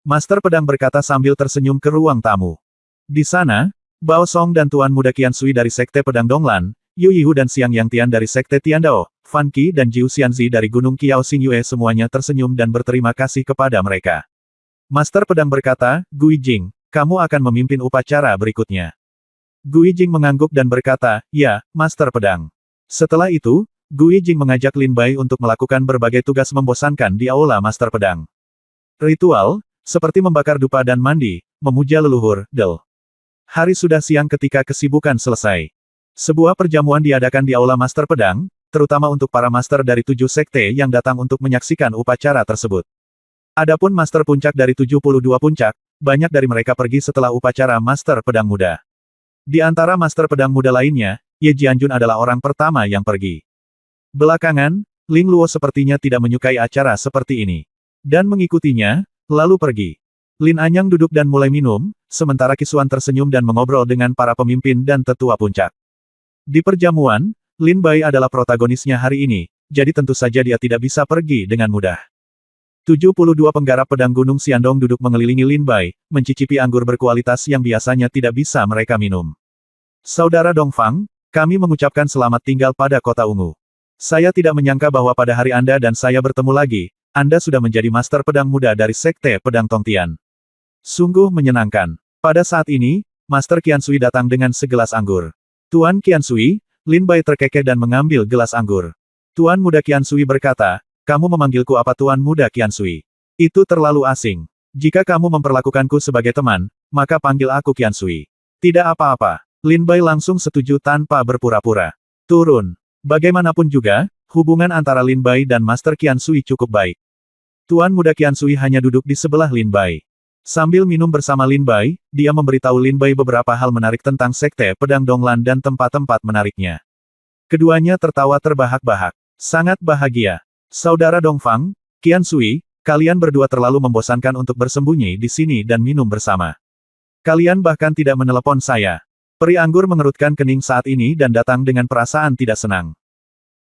Master Pedang berkata sambil tersenyum ke ruang tamu. Di sana, Bao Song dan Tuan Muda Qian Sui dari Sekte Pedang Donglan, Yu Yihu dan Xiang Yang Tian dari Sekte Tiandao, Fan Qi dan Jiu Xianzi dari Gunung Qiao Xingyue semuanya tersenyum dan berterima kasih kepada mereka. Master Pedang berkata, "Gui Jing, kamu akan memimpin upacara berikutnya." Gui Jing mengangguk dan berkata, "Ya, Master Pedang." Setelah itu, Gui Jing mengajak Lin Bai untuk melakukan berbagai tugas membosankan di aula Master Pedang. Ritual, seperti membakar dupa dan mandi, memuja leluhur, del. Hari sudah siang ketika kesibukan selesai. Sebuah perjamuan diadakan di aula Master Pedang, terutama untuk para master dari 7 sekte yang datang untuk menyaksikan upacara tersebut. Adapun master puncak dari 72 puncak, banyak dari mereka pergi setelah upacara Master Pedang Muda. Di antara master pedang muda lainnya, Ye Jianjun adalah orang pertama yang pergi. Belakangan, Ling Luo sepertinya tidak menyukai acara seperti ini. Dan mengikutinya, lalu pergi. Lin Anyang duduk dan mulai minum, sementara Qisuan tersenyum dan mengobrol dengan para pemimpin dan tetua puncak. Di perjamuan, Lin Bai adalah protagonisnya hari ini, jadi tentu saja dia tidak bisa pergi dengan mudah. 72 penggarap pedang Gunung Xiandong duduk mengelilingi Lin Bai, mencicipi anggur berkualitas yang biasanya tidak bisa mereka minum. Saudara Dongfang, kami mengucapkan selamat tinggal pada kota ungu. Saya tidak menyangka bahwa pada hari Anda dan saya bertemu lagi, Anda sudah menjadi master pedang muda dari Sekte Pedang Tongtian. Sungguh menyenangkan. Pada saat ini, Master Qiansui datang dengan segelas anggur. Tuan Qiansui, Lin Bai terkekeh dan mengambil gelas anggur. Tuan Muda Qiansui berkata, kamu memanggilku apa Tuan Muda Qiansui? Itu terlalu asing. Jika kamu memperlakukanku sebagai teman, maka panggil aku Qiansui. Tidak apa-apa. Lin Bai langsung setuju tanpa berpura-pura. Turun. Bagaimanapun juga, hubungan antara Lin Bai dan Master Qiansui cukup baik. Tuan Muda Qiansui hanya duduk di sebelah Lin Bai. Sambil minum bersama Lin Bai, dia memberitahu Lin Bai beberapa hal menarik tentang Sekte Pedang Donglan dan tempat-tempat menariknya. Keduanya tertawa terbahak-bahak. Sangat bahagia. Saudara Dongfang, Qiansui, kalian berdua terlalu membosankan untuk bersembunyi di sini dan minum bersama. Kalian bahkan tidak menelepon saya. Peri anggur mengerutkan kening saat ini dan datang dengan perasaan tidak senang.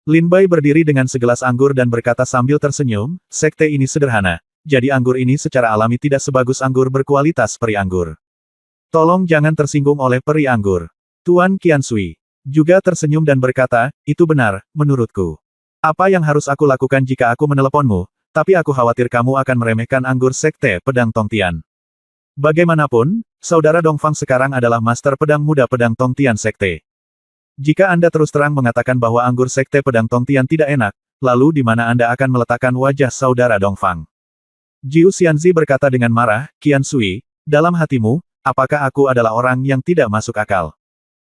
Lin Bai berdiri dengan segelas anggur dan berkata sambil tersenyum, sekte ini sederhana, jadi anggur ini secara alami tidak sebagus anggur berkualitas peri anggur. Tolong jangan tersinggung oleh peri anggur. Tuan Qiansui juga tersenyum dan berkata, itu benar, menurutku. Apa yang harus aku lakukan jika aku meneleponmu, tapi aku khawatir kamu akan meremehkan anggur Sekte Pedang Tongtian. Bagaimanapun, Saudara Dongfang sekarang adalah Master Pedang Muda Pedang Tongtian Sekte. Jika Anda terus terang mengatakan bahwa anggur Sekte Pedang Tongtian tidak enak, lalu di mana Anda akan meletakkan wajah Saudara Dongfang? Jiu Xianzi berkata dengan marah, Qiansui, dalam hatimu, apakah aku adalah orang yang tidak masuk akal?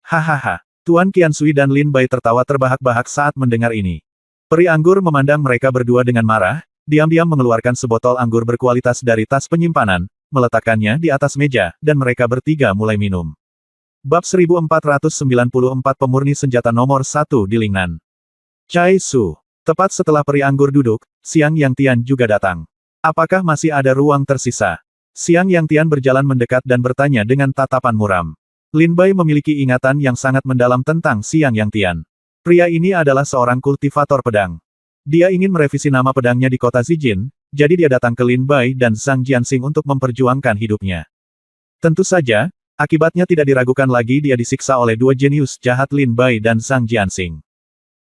Hahaha. Tuan Qiansui dan Lin Bai tertawa terbahak-bahak saat mendengar ini. Peri anggur memandang mereka berdua dengan marah, diam-diam mengeluarkan sebotol anggur berkualitas dari tas penyimpanan, meletakkannya di atas meja, dan mereka bertiga mulai minum. Bab 1494 Pemurni Senjata Nomor 1 di Lingnan. Cai Su. Tepat setelah peri anggur duduk, Xiang Yang Tian juga datang. Apakah masih ada ruang tersisa? Xiang Yang Tian berjalan mendekat dan bertanya dengan tatapan muram. Lin Bai memiliki ingatan yang sangat mendalam tentang Xiang Yang Tian. Pria ini adalah seorang kultivator pedang. Dia ingin merevisi nama pedangnya di kota Zijin, jadi dia datang ke Lin Bai dan Zhang Jianxing untuk memperjuangkan hidupnya. Tentu saja, akibatnya tidak diragukan lagi dia disiksa oleh dua jenius jahat Lin Bai dan Zhang Jianxing.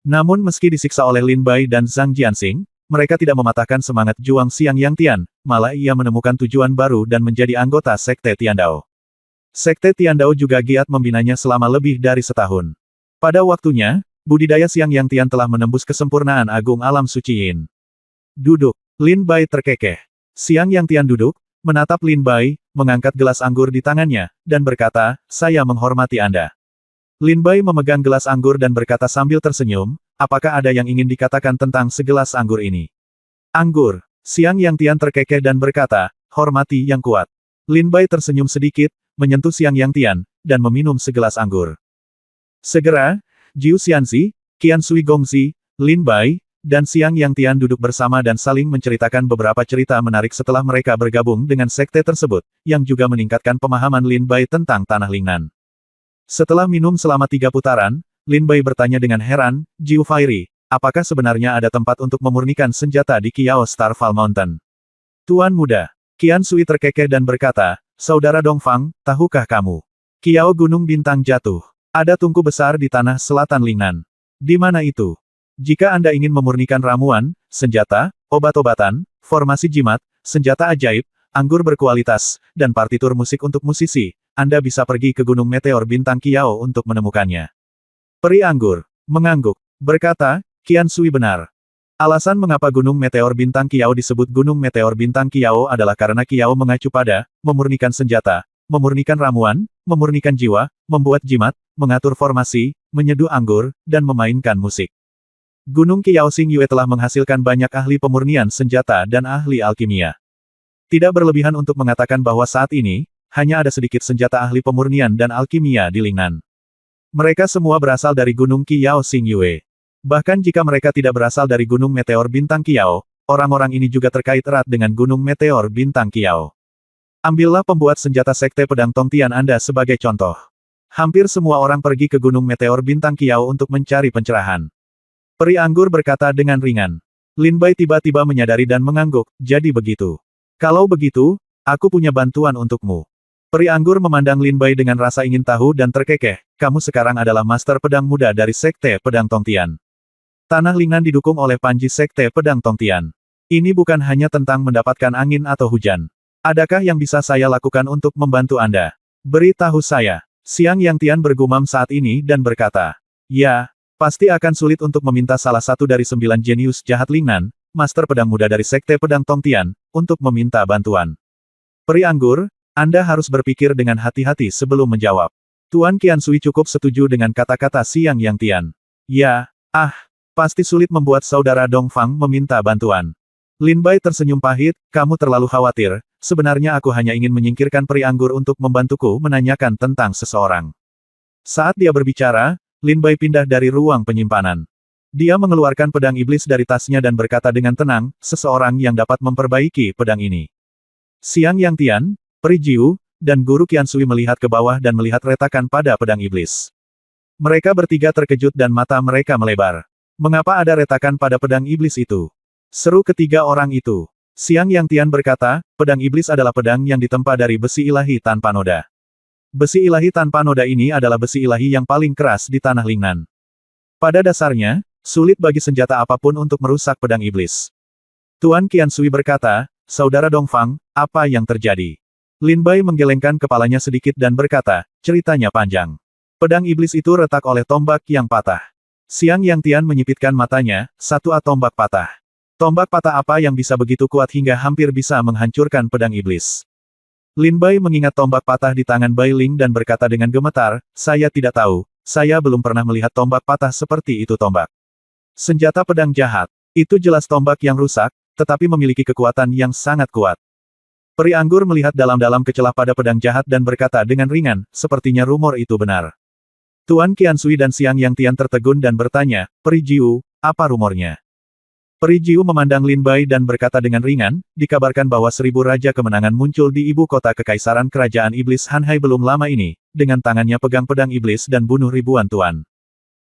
Namun meski disiksa oleh Lin Bai dan Zhang Jianxing, mereka tidak mematahkan semangat juang Xiang Yang Tian, malah ia menemukan tujuan baru dan menjadi anggota Sekte Tiandao. Sekte Tiandao juga giat membinanya selama lebih dari setahun. Pada waktunya, budidaya Xiang Yang Tian telah menembus kesempurnaan agung alam suci Yin. Duduk. Lin Bai terkekeh. Xiang Yang Tian duduk, menatap Lin Bai, mengangkat gelas anggur di tangannya, dan berkata, saya menghormati Anda. Lin Bai memegang gelas anggur dan berkata sambil tersenyum, apakah ada yang ingin dikatakan tentang segelas anggur ini? Anggur. Xiang Yang Tian terkekeh dan berkata, hormati yang kuat. Lin Bai tersenyum sedikit, menyentuh Xiang Yang Tian, dan meminum segelas anggur. Segera, Jiu Xianzi, Qiansui Gongzi, Lin Bai, dan Xiang Yang Tian duduk bersama dan saling menceritakan beberapa cerita menarik setelah mereka bergabung dengan sekte tersebut, yang juga meningkatkan pemahaman Lin Bai tentang Tanah Lingnan. Setelah minum selama 3 putaran, Lin Bai bertanya dengan heran, Jiu Fairy, apakah sebenarnya ada tempat untuk memurnikan senjata di Kiao Starfall Mountain? Tuan Muda, Qiansui terkekeh dan berkata, Saudara Dongfang, tahukah kamu? Kiao Gunung Bintang jatuh. Ada tungku besar di tanah selatan Lingnan. Di mana itu? Jika Anda ingin memurnikan ramuan, senjata, obat-obatan, formasi jimat, senjata ajaib, anggur berkualitas, dan partitur musik untuk musisi, Anda bisa pergi ke Gunung Meteor Bintang Kiao untuk menemukannya. Peri anggur mengangguk, berkata, Qiansui benar. Alasan mengapa Gunung Meteor Bintang Kiao disebut Gunung Meteor Bintang Kiao adalah karena Kiao mengacu pada memurnikan senjata, memurnikan ramuan, memurnikan jiwa, membuat jimat, mengatur formasi, menyeduh anggur, dan memainkan musik. Gunung Kiao Xingyue telah menghasilkan banyak ahli pemurnian senjata dan ahli alkimia. Tidak berlebihan untuk mengatakan bahwa saat ini, hanya ada sedikit senjata ahli pemurnian dan alkimia di Lingnan. Mereka semua berasal dari Gunung Kiao Xingyue. Bahkan jika mereka tidak berasal dari Gunung Meteor Bintang Kiao, orang-orang ini juga terkait erat dengan Gunung Meteor Bintang Kiao. Ambillah pembuat senjata Sekte Pedang Tongtian Anda sebagai contoh. Hampir semua orang pergi ke Gunung Meteor Bintang Kiao untuk mencari pencerahan. Peri anggur berkata dengan ringan. Lin Bai tiba-tiba menyadari dan mengangguk, jadi begitu. Kalau begitu, aku punya bantuan untukmu. Peri anggur memandang Lin Bai dengan rasa ingin tahu dan terkekeh, kamu sekarang adalah master pedang muda dari Sekte Pedang Tongtian. Tanah Lingnan didukung oleh Panji Sekte Pedang Tongtian. Ini bukan hanya tentang mendapatkan angin atau hujan. Adakah yang bisa saya lakukan untuk membantu Anda? Beritahu saya. Xiang Yang Tian bergumam saat ini dan berkata, ya, pasti akan sulit untuk meminta salah satu dari 9 jenius jahat Lingnan, master pedang muda dari Sekte Pedang Tongtian, untuk meminta bantuan. Peri anggur, Anda harus berpikir dengan hati-hati sebelum menjawab. Tuan Qiansui cukup setuju dengan kata-kata Xiang Yang Tian. Ya, pasti sulit membuat saudara Dongfang meminta bantuan. Lin Bai tersenyum pahit, kamu terlalu khawatir, sebenarnya aku hanya ingin menyingkirkan peri anggur untuk membantuku menanyakan tentang seseorang. Saat dia berbicara, Lin Bai pindah dari ruang penyimpanan. Dia mengeluarkan pedang iblis dari tasnya dan berkata dengan tenang, seseorang yang dapat memperbaiki pedang ini. Xiang Yang Tian, Peri Jiu, dan Guru Qiansui melihat ke bawah dan melihat retakan pada pedang iblis. Mereka bertiga terkejut dan mata mereka melebar. Mengapa ada retakan pada pedang iblis itu? Seru ketiga orang itu. Xiang Yang Tian berkata, pedang iblis adalah pedang yang ditempa dari besi ilahi tanpa noda. Besi ilahi tanpa noda ini adalah besi ilahi yang paling keras di tanah Lingnan. Pada dasarnya, sulit bagi senjata apapun untuk merusak pedang iblis. Tuan Qiansui berkata, saudara Dongfang, apa yang terjadi? Lin Bai menggelengkan kepalanya sedikit dan berkata, ceritanya panjang. Pedang iblis itu retak oleh tombak yang patah. Xiang Yang Tian menyipitkan matanya, satu tombak patah. Tombak patah apa yang bisa begitu kuat hingga hampir bisa menghancurkan pedang iblis? Lin Bai mengingat tombak patah di tangan Bai Ling dan berkata dengan gemetar, saya tidak tahu, saya belum pernah melihat tombak patah seperti itu tombak. Senjata pedang jahat. Itu jelas tombak yang rusak, tetapi memiliki kekuatan yang sangat kuat. Peri anggur melihat dalam-dalam ke celah pada pedang jahat dan berkata dengan ringan, sepertinya rumor itu benar. Tuan Qiansui dan Xiang Yang Tian tertegun dan bertanya, Peri Jiu, apa rumornya? Peri Jiu memandang Lin Bai dan berkata dengan ringan, dikabarkan bahwa 1000 Raja Kemenangan muncul di ibu kota Kekaisaran Kerajaan Iblis Hanhai belum lama ini, dengan tangannya pegang pedang iblis dan bunuh ribuan tuan.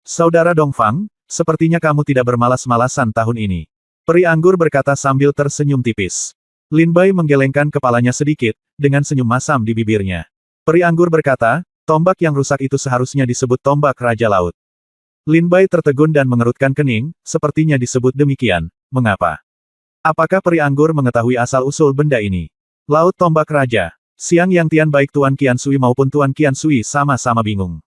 Saudara Dongfang, sepertinya kamu tidak bermalas-malasan tahun ini. Peri anggur berkata sambil tersenyum tipis. Lin Bai menggelengkan kepalanya sedikit, dengan senyum masam di bibirnya. Peri anggur berkata, tombak yang rusak itu seharusnya disebut tombak Raja Laut. Lin Bai tertegun dan mengerutkan kening, sepertinya disebut demikian, mengapa? Apakah peri anggur mengetahui asal-usul benda ini? Laut tombak raja. Xiang Yang Tian baik Tuan Qiansui maupun Tuan Qiansui sama-sama bingung.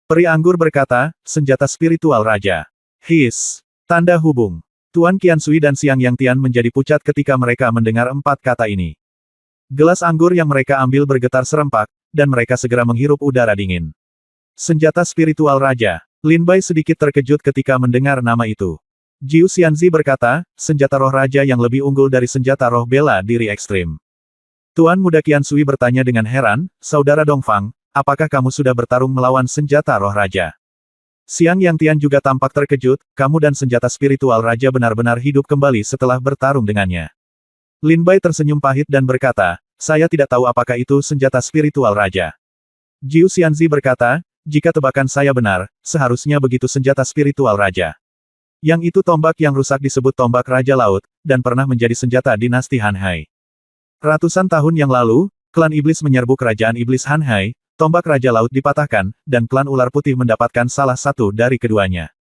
Peri anggur berkata, senjata spiritual raja. His. Tanda hubung. Tuan Qiansui dan Xiang Yang Tian menjadi pucat ketika mereka mendengar 4 kata ini. Gelas anggur yang mereka ambil bergetar serempak, dan mereka segera menghirup udara dingin. Senjata spiritual raja. Lin Bai sedikit terkejut ketika mendengar nama itu. Jiu Xianzi berkata, senjata roh raja yang lebih unggul dari senjata roh bela diri ekstrim. Tuan Muda Qiansui bertanya dengan heran, saudara Dongfang, apakah kamu sudah bertarung melawan senjata roh raja? Xiang Yang Tian juga tampak terkejut, kamu dan senjata spiritual raja benar-benar hidup kembali setelah bertarung dengannya. Lin Bai tersenyum pahit dan berkata, saya tidak tahu apakah itu senjata spiritual raja. Jiu Xianzi berkata, jika tebakan saya benar, seharusnya begitu senjata spiritual raja. Yang itu tombak yang rusak disebut tombak Raja Laut, dan pernah menjadi senjata dinasti Hanhai. Ratusan tahun yang lalu, klan iblis menyerbu kerajaan iblis Hanhai, tombak Raja Laut dipatahkan, dan klan ular putih mendapatkan salah satu dari keduanya.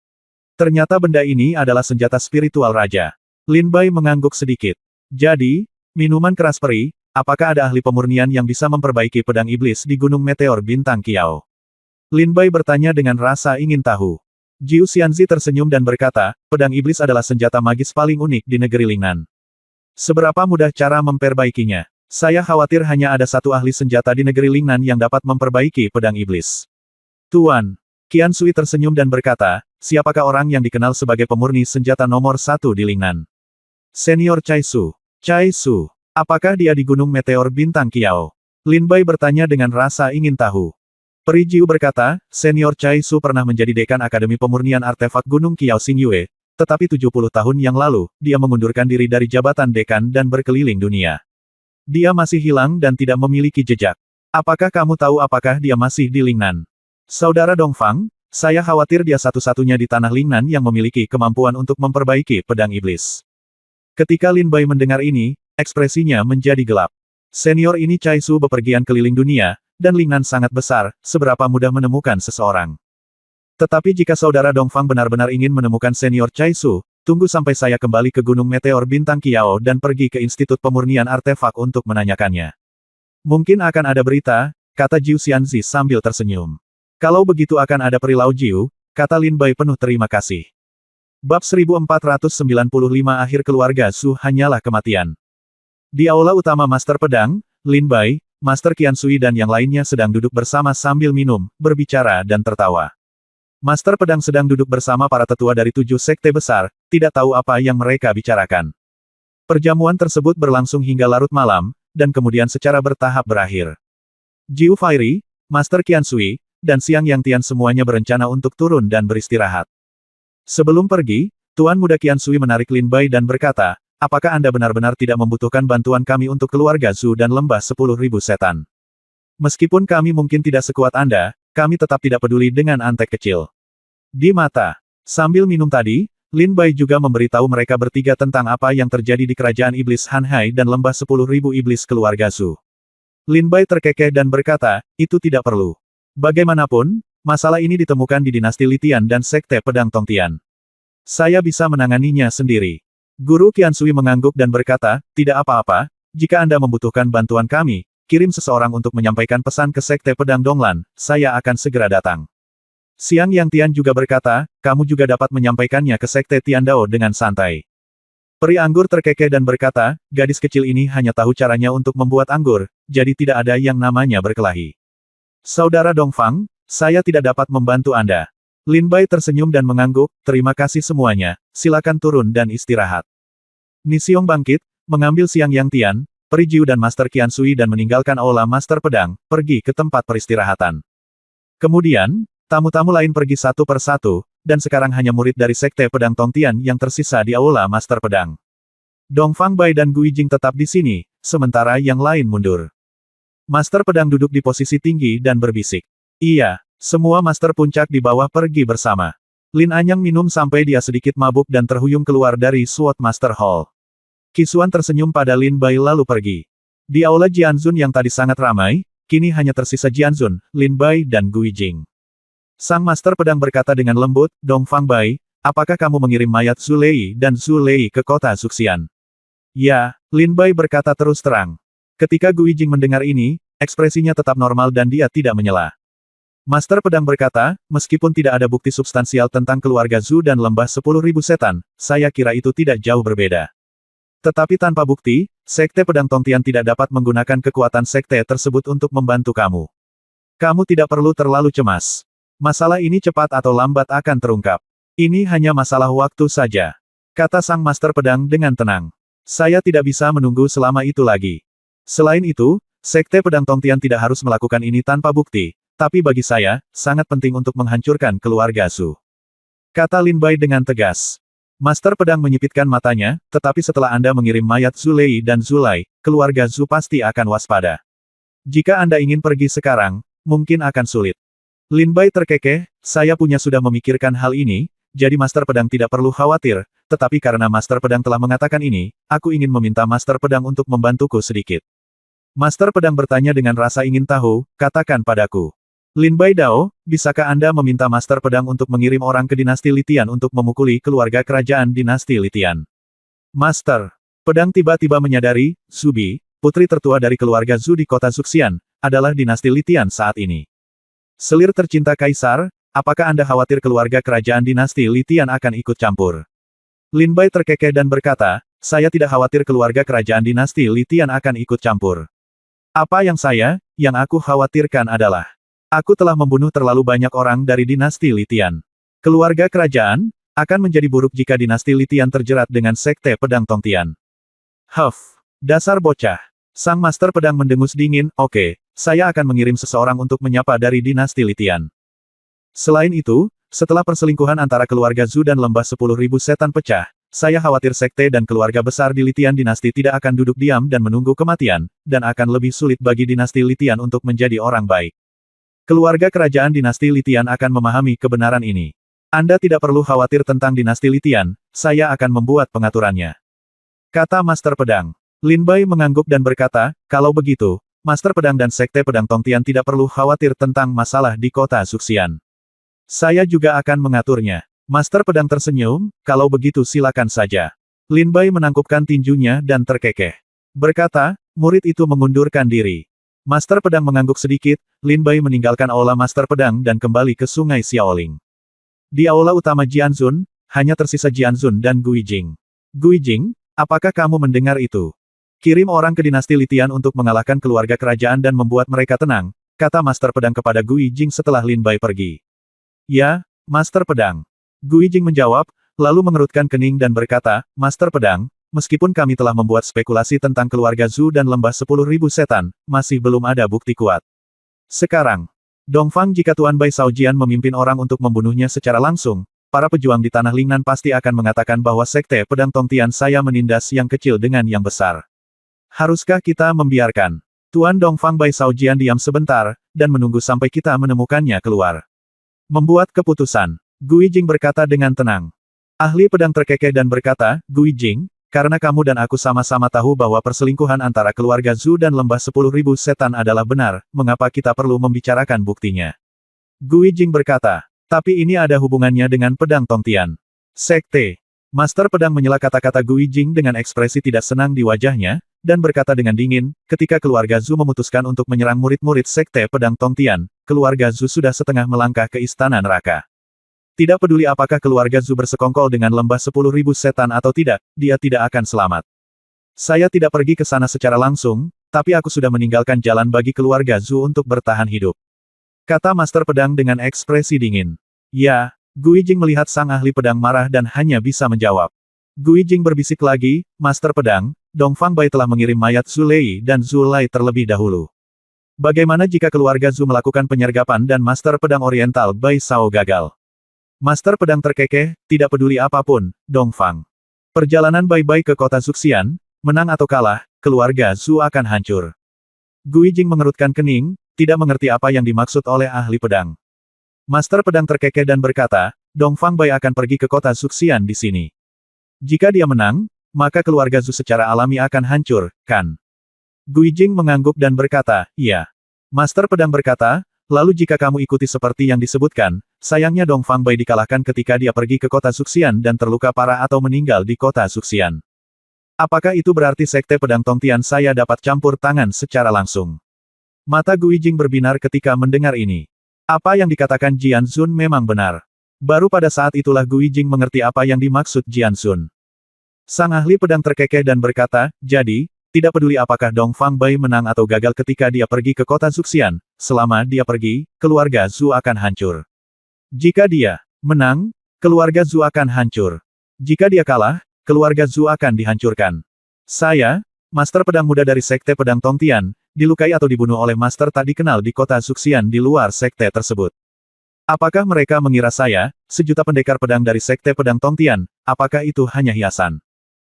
Ternyata benda ini adalah senjata spiritual raja. Lin Bai mengangguk sedikit. Jadi, minuman keras peri, apakah ada ahli pemurnian yang bisa memperbaiki pedang iblis di Gunung Meteor Bintang Kiau? Lin Bai bertanya dengan rasa ingin tahu. Jiu Xianzi tersenyum dan berkata, pedang iblis adalah senjata magis paling unik di negeri Lingnan. Seberapa mudah cara memperbaikinya? Saya khawatir hanya ada satu ahli senjata di negeri Lingnan yang dapat memperbaiki pedang iblis. Tuan. Qiansui tersenyum dan berkata, siapakah orang yang dikenal sebagai pemurni senjata nomor 1 di Lingnan? Senior Cai Su. Cai Su. Apakah dia di Gunung Meteor Bintang Kiau? Lin Bai bertanya dengan rasa ingin tahu. Peri Jiu berkata, Senior Cai Su pernah menjadi dekan Akademi Pemurnian Artefak Gunung Kiau Xingyue, tetapi 70 tahun yang lalu, dia mengundurkan diri dari jabatan dekan dan berkeliling dunia. Dia masih hilang dan tidak memiliki jejak. Apakah kamu tahu apakah dia masih di Lingnan? Saudara Dongfang, saya khawatir dia satu-satunya di tanah Lingnan yang memiliki kemampuan untuk memperbaiki pedang iblis. Ketika Lin Bai mendengar ini, ekspresinya menjadi gelap. Senior ini Cai Su bepergian keliling dunia, dan Ling Nan sangat besar, seberapa mudah menemukan seseorang. Tetapi jika saudara Dongfang benar-benar ingin menemukan senior Cai Su, tunggu sampai saya kembali ke Gunung Meteor Bintang Kiao dan pergi ke Institut Pemurnian Artefak untuk menanyakannya. Mungkin akan ada berita, kata Jiu Xianzi sambil tersenyum. Kalau begitu akan ada perilau Jiu, kata Lin Bai penuh terima kasih. Bab 1495 Akhir keluarga Su hanyalah kematian. Di aula utama Master Pedang, Lin Bai, Master Qian Sui dan yang lainnya sedang duduk bersama sambil minum, berbicara dan tertawa. Master Pedang sedang duduk bersama para tetua dari 7 sekte besar, tidak tahu apa yang mereka bicarakan. Perjamuan tersebut berlangsung hingga larut malam, dan kemudian secara bertahap berakhir. Jiu Fairy, Master Qian Sui, dan Xiang Yang Tian semuanya berencana untuk turun dan beristirahat. Sebelum pergi, Tuan Muda Qian Sui menarik Lin Bai dan berkata, apakah Anda benar-benar tidak membutuhkan bantuan kami untuk keluarga Zhu dan lembah 10.000 setan? Meskipun kami mungkin tidak sekuat Anda, kami tetap tidak peduli dengan antek kecil. Di mata. Sambil minum tadi, Lin Bai juga memberitahu mereka bertiga tentang apa yang terjadi di kerajaan iblis Han Hai dan lembah 10.000 iblis keluarga Zhu. Lin Bai terkekeh dan berkata, itu tidak perlu. Bagaimanapun, masalah ini ditemukan di dinasti Litian dan Sekte Pedang Tongtian. Saya bisa menanganinya sendiri. Guru Qian Sui mengangguk dan berkata, tidak apa-apa, jika Anda membutuhkan bantuan kami, kirim seseorang untuk menyampaikan pesan ke Sekte Pedang Donglan, saya akan segera datang. Xiang Yang Tian juga berkata, kamu juga dapat menyampaikannya ke Sekte Tiandao dengan santai. Peri anggur terkekeh dan berkata, gadis kecil ini hanya tahu caranya untuk membuat anggur, jadi tidak ada yang namanya berkelahi. Saudara Dongfang, saya tidak dapat membantu Anda. Lin Bai tersenyum dan mengangguk, terima kasih semuanya, silakan turun dan istirahat. Ni Xiong bangkit, mengambil Xiang Yang Tian, Peri Jiu dan Master Qian Sui dan meninggalkan aula Master Pedang, pergi ke tempat peristirahatan. Kemudian, tamu-tamu lain pergi satu per satu, dan sekarang hanya murid dari Sekte Pedang Tongtian yang tersisa di aula Master Pedang. Dongfang Bai dan Gui Jing tetap di sini, sementara yang lain mundur. Master Pedang duduk di posisi tinggi dan berbisik. Iya, semua Master Puncak di bawah pergi bersama. Lin Anyang minum sampai dia sedikit mabuk dan terhuyung keluar dari Sword Master Hall. Qisuan tersenyum pada Lin Bai lalu pergi. Di aula Jianzun yang tadi sangat ramai, kini hanya tersisa Jianzun, Lin Bai dan Gui Jing. Sang Master Pedang berkata dengan lembut, Dongfang Bai, apakah kamu mengirim mayat Zhu Lei dan Zhu Lei ke kota Zuxian? Ya, Lin Bai berkata terus terang. Ketika Gui Jing mendengar ini, ekspresinya tetap normal dan dia tidak menyela. Master Pedang berkata, meskipun tidak ada bukti substansial tentang keluarga Zhu dan lembah 10.000 setan, saya kira itu tidak jauh berbeda. Tetapi tanpa bukti, Sekte Pedang Tongtian tidak dapat menggunakan kekuatan sekte tersebut untuk membantu kamu. Kamu tidak perlu terlalu cemas. Masalah ini cepat atau lambat akan terungkap. Ini hanya masalah waktu saja. Kata Sang Master Pedang dengan tenang. Saya tidak bisa menunggu selama itu lagi. Selain itu, Sekte Pedang Tongtian tidak harus melakukan ini tanpa bukti, tapi bagi saya, sangat penting untuk menghancurkan keluarga Zhu. Kata Lin Bai dengan tegas. Master Pedang menyipitkan matanya, tetapi setelah Anda mengirim mayat Zhu Lei dan Zhu Lai, keluarga Zhu pasti akan waspada. Jika Anda ingin pergi sekarang, mungkin akan sulit. Lin Bai terkekeh, saya sudah memikirkan hal ini, jadi Master Pedang tidak perlu khawatir, tetapi karena Master Pedang telah mengatakan ini, aku ingin meminta Master Pedang untuk membantuku sedikit. Master Pedang bertanya dengan rasa ingin tahu, katakan padaku. Lin Bai Dao, bisakah Anda meminta Master Pedang untuk mengirim orang ke dinasti Litian untuk memukuli keluarga kerajaan dinasti Litian? Master Pedang tiba-tiba menyadari, Zubi, putri tertua dari keluarga Zhu di kota Zuxian, adalah dinasti Litian saat ini. Selir tercinta Kaisar, apakah Anda khawatir keluarga kerajaan dinasti Litian akan ikut campur? Lin Bai terkekeh dan berkata, saya tidak khawatir keluarga kerajaan dinasti Litian akan ikut campur. Apa yang aku khawatirkan adalah, aku telah membunuh terlalu banyak orang dari dinasti Litian. Keluarga kerajaan, akan menjadi buruk jika dinasti Litian terjerat dengan Sekte Pedang Tongtian. Huff, dasar bocah. Sang Master Pedang mendengus dingin, oke, saya akan mengirim seseorang untuk menyapa dari dinasti Litian. Selain itu, setelah perselingkuhan antara keluarga Zhu dan lembah 10.000 setan pecah, saya khawatir sekte dan keluarga besar di Litian dinasti tidak akan duduk diam dan menunggu kematian, dan akan lebih sulit bagi dinasti Litian untuk menjadi orang baik. Keluarga kerajaan dinasti Litian akan memahami kebenaran ini. Anda tidak perlu khawatir tentang dinasti Litian, saya akan membuat pengaturannya. Kata Master Pedang. Lin Bai mengangguk dan berkata, kalau begitu, Master Pedang dan Sekte Pedang Tongtian tidak perlu khawatir tentang masalah di kota Suxian. Saya juga akan mengaturnya. Master Pedang tersenyum, kalau begitu silakan saja. Lin Bai menangkupkan tinjunya dan terkekeh. Berkata, murid itu mengundurkan diri. Master Pedang mengangguk sedikit, Lin Bai meninggalkan aula Master Pedang dan kembali ke Sungai Xiaoling. Di aula utama Jianzun, hanya tersisa Jianzun dan Guijing. Guijing, apakah kamu mendengar itu? Kirim orang ke dinasti Litian untuk mengalahkan keluarga kerajaan dan membuat mereka tenang, kata Master Pedang kepada Guijing setelah Lin Bai pergi. Ya, Master Pedang. Guijing menjawab, lalu mengerutkan kening dan berkata, Master Pedang, meskipun kami telah membuat spekulasi tentang keluarga Zhu dan lembah 10.000 setan, masih belum ada bukti kuat. Sekarang, Dongfang jika Tuan Bai Shaojian memimpin orang untuk membunuhnya secara langsung, para pejuang di Tanah Lingnan pasti akan mengatakan bahwa Sekte Pedang Tongtian saya menindas yang kecil dengan yang besar. Haruskah kita membiarkan Tuan Dongfang Bai Shaojian diam sebentar, dan menunggu sampai kita menemukannya keluar? Membuat keputusan. Guijing berkata dengan tenang. Ahli pedang terkekeh dan berkata, Guijing, karena kamu dan aku sama-sama tahu bahwa perselingkuhan antara keluarga Zhu dan lembah 10.000 setan adalah benar, mengapa kita perlu membicarakan buktinya? Guijing berkata, tapi ini ada hubungannya dengan pedang Tongtian. Sekte. Master Pedang menyela kata-kata Guijing dengan ekspresi tidak senang di wajahnya, dan berkata dengan dingin, ketika keluarga Zhu memutuskan untuk menyerang murid-murid Sekte Pedang Tongtian, keluarga Zhu sudah setengah melangkah ke Istana Neraka. Tidak peduli apakah keluarga Zhu bersekongkol dengan lembah 10.000 setan atau tidak, dia tidak akan selamat. Saya tidak pergi ke sana secara langsung, tapi aku sudah meninggalkan jalan bagi keluarga Zhu untuk bertahan hidup. Kata Master Pedang dengan ekspresi dingin. Ya, Guijing melihat sang ahli pedang marah dan hanya bisa menjawab. Guijing berbisik lagi, Master Pedang, Dongfang Bai telah mengirim mayat Zhu Lei dan Zhu Lai terlebih dahulu. Bagaimana jika keluarga Zhu melakukan penyergapan dan Master Pedang Oriental Bai Shao gagal? Master Pedang terkekeh, tidak peduli apapun, Dongfang. Perjalanan Bai Bai ke kota Suxian, menang atau kalah, keluarga Zhu akan hancur. Guijing mengerutkan kening, tidak mengerti apa yang dimaksud oleh ahli pedang. Master Pedang terkekeh dan berkata, Dongfang Bai akan pergi ke kota Suxian di sini. Jika dia menang, maka keluarga Zhu secara alami akan hancur, kan? Guijing mengangguk dan berkata, iya. Master Pedang berkata, lalu jika kamu ikuti seperti yang disebutkan, sayangnya Dongfang Bai dikalahkan ketika dia pergi ke kota Suxian dan terluka parah atau meninggal di kota Suxian. Apakah itu berarti Sekte Pedang Tongtian saya dapat campur tangan secara langsung? Mata Guijing berbinar ketika mendengar ini. Apa yang dikatakan Jianzun memang benar. Baru pada saat itulah Guijing mengerti apa yang dimaksud Jianzun. Sang ahli pedang terkekeh dan berkata, jadi, tidak peduli apakah Dongfang Bai menang atau gagal ketika dia pergi ke kota Suxian, selama dia pergi, keluarga Zhu akan hancur. Jika dia menang, keluarga Zhu akan hancur. Jika dia kalah, keluarga Zhu akan dihancurkan. Saya, Master Pedang Muda dari Sekte Pedang Tongtian, dilukai atau dibunuh oleh Master tak dikenal di kota Suxian di luar sekte tersebut. Apakah mereka mengira saya, sejuta pendekar pedang dari Sekte Pedang Tongtian, apakah itu hanya hiasan?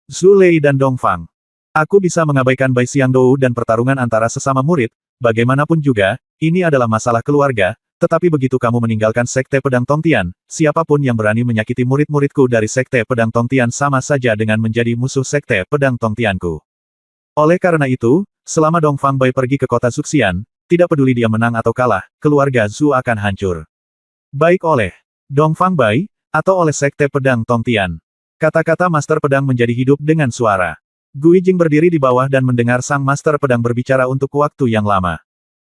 Zhu Lei dan Dongfang. Aku bisa mengabaikan Bai Xiangdou dan pertarungan antara sesama murid, bagaimanapun juga, ini adalah masalah keluarga, tetapi begitu kamu meninggalkan Sekte Pedang Tongtian, siapapun yang berani menyakiti murid-muridku dari Sekte Pedang Tongtian sama saja dengan menjadi musuh Sekte Pedang Tongtianku. Oleh karena itu, selama Dongfang Bai pergi ke kota Suxian, tidak peduli dia menang atau kalah, keluarga Zhu akan hancur. Baik oleh Dongfang Bai, atau oleh Sekte Pedang Tongtian. Kata-kata Master Pedang menjadi hidup dengan suara. Guijing berdiri di bawah dan mendengar sang Master Pedang berbicara untuk waktu yang lama.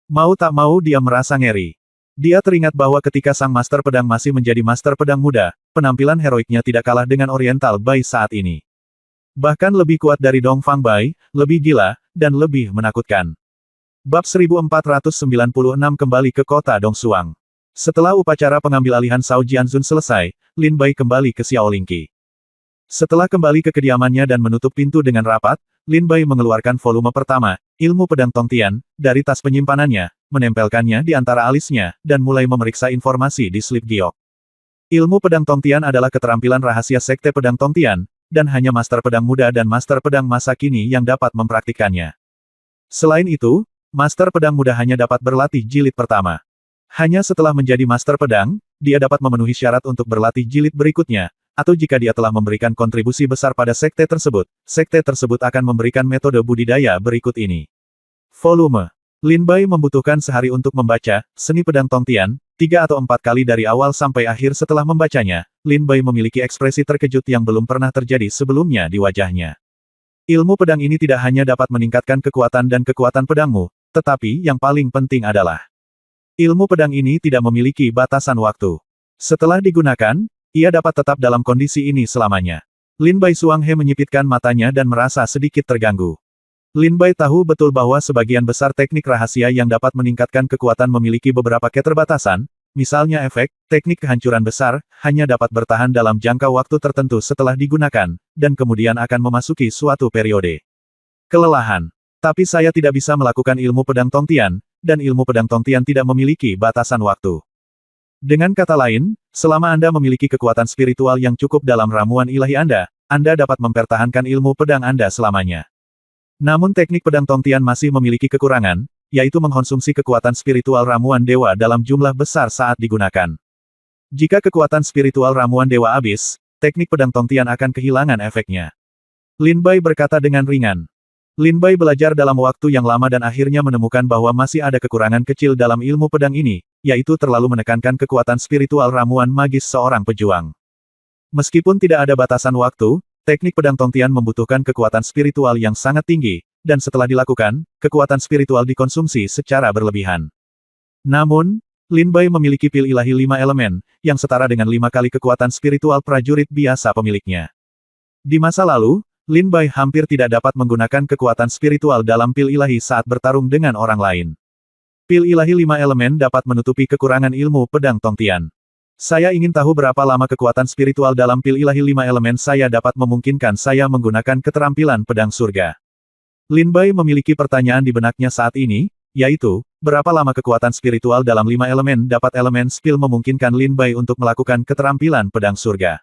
Mau tak mau dia merasa ngeri. Dia teringat bahwa ketika sang Master Pedang masih menjadi Master Pedang Muda, penampilan heroiknya tidak kalah dengan Oriental Bai saat ini. Bahkan lebih kuat dari Dongfang Bai, lebih gila, dan lebih menakutkan. Bab 1496 kembali ke kota Dongsuang. Setelah upacara pengambil alihan Shao Jianzun selesai, Lin Bai kembali ke Xiaolingqi. Setelah kembali ke kediamannya dan menutup pintu dengan rapat, Lin Bai mengeluarkan volume pertama, Ilmu Pedang Tongtian, dari tas penyimpanannya, menempelkannya di antara alisnya, dan mulai memeriksa informasi di slip giok. Ilmu Pedang Tongtian adalah keterampilan rahasia Sekte Pedang Tongtian, dan hanya Master Pedang Muda dan Master Pedang masa kini yang dapat mempraktikkannya. Selain itu, Master Pedang Muda hanya dapat berlatih jilid pertama. Hanya setelah menjadi Master Pedang, dia dapat memenuhi syarat untuk berlatih jilid berikutnya, atau jika dia telah memberikan kontribusi besar pada sekte tersebut akan memberikan metode budidaya berikut ini. Volume. Lin Bai membutuhkan sehari untuk membaca Seni Pedang Tongtian, 3 atau 4 kali dari awal sampai akhir. Setelah membacanya, Lin Bai memiliki ekspresi terkejut yang belum pernah terjadi sebelumnya di wajahnya. Ilmu pedang ini tidak hanya dapat meningkatkan kekuatan dan kekuatan pedangmu, tetapi yang paling penting adalah ilmu pedang ini tidak memiliki batasan waktu. Setelah digunakan, ia dapat tetap dalam kondisi ini selamanya. Lin Bai Xuanghe menyipitkan matanya dan merasa sedikit terganggu. Lin Bai tahu betul bahwa sebagian besar teknik rahasia yang dapat meningkatkan kekuatan memiliki beberapa keterbatasan, misalnya efek, teknik kehancuran besar, hanya dapat bertahan dalam jangka waktu tertentu setelah digunakan, dan kemudian akan memasuki suatu periode kelelahan. Tapi saya tidak bisa melakukan ilmu pedang Tongtian, dan ilmu pedang Tongtian tidak memiliki batasan waktu. Dengan kata lain, selama Anda memiliki kekuatan spiritual yang cukup dalam ramuan ilahi Anda dapat mempertahankan ilmu pedang Anda selamanya. Namun teknik pedang Tongtian masih memiliki kekurangan, yaitu mengkonsumsi kekuatan spiritual ramuan dewa dalam jumlah besar saat digunakan. Jika kekuatan spiritual ramuan dewa habis, teknik pedang Tongtian akan kehilangan efeknya. Lin Bai berkata dengan ringan. Lin Bai belajar dalam waktu yang lama dan akhirnya menemukan bahwa masih ada kekurangan kecil dalam ilmu pedang ini, yaitu terlalu menekankan kekuatan spiritual ramuan magis seorang pejuang. Meskipun tidak ada batasan waktu, teknik pedang Tongtian membutuhkan kekuatan spiritual yang sangat tinggi, dan setelah dilakukan, kekuatan spiritual dikonsumsi secara berlebihan. Namun, Lin Bai memiliki pil ilahi 5 elemen, yang setara dengan 5 kali kekuatan spiritual prajurit biasa pemiliknya. Di masa lalu, Lin Bai hampir tidak dapat menggunakan kekuatan spiritual dalam pil ilahi saat bertarung dengan orang lain. Pil ilahi 5 elemen dapat menutupi kekurangan ilmu pedang Tongtian. Saya ingin tahu berapa lama kekuatan spiritual dalam pil ilahi 5 elemen saya dapat memungkinkan saya menggunakan keterampilan pedang surga. Lin Bai memiliki pertanyaan di benaknya saat ini, yaitu, berapa lama kekuatan spiritual dalam 5 elemen dapat elemen skill memungkinkan Lin Bai untuk melakukan keterampilan pedang surga.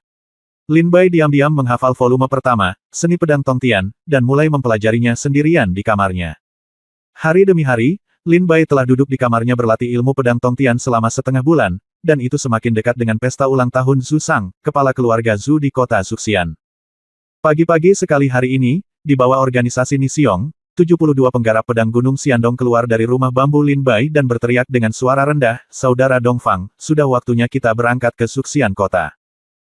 Lin Bai diam-diam menghafal volume pertama, Seni Pedang Tongtian, dan mulai mempelajarinya sendirian di kamarnya. Hari demi hari, Lin Bai telah duduk di kamarnya berlatih ilmu pedang Tongtian selama setengah bulan, dan itu semakin dekat dengan pesta ulang tahun Zhu Shang, kepala keluarga Zhu di kota Xuxian. Pagi-pagi sekali hari ini, di bawah organisasi Nixiong, 72 penggarap pedang Gunung Xiandong keluar dari rumah bambu Lin Bai dan berteriak dengan suara rendah, "Saudara Dongfang, sudah waktunya kita berangkat ke Xuxian kota."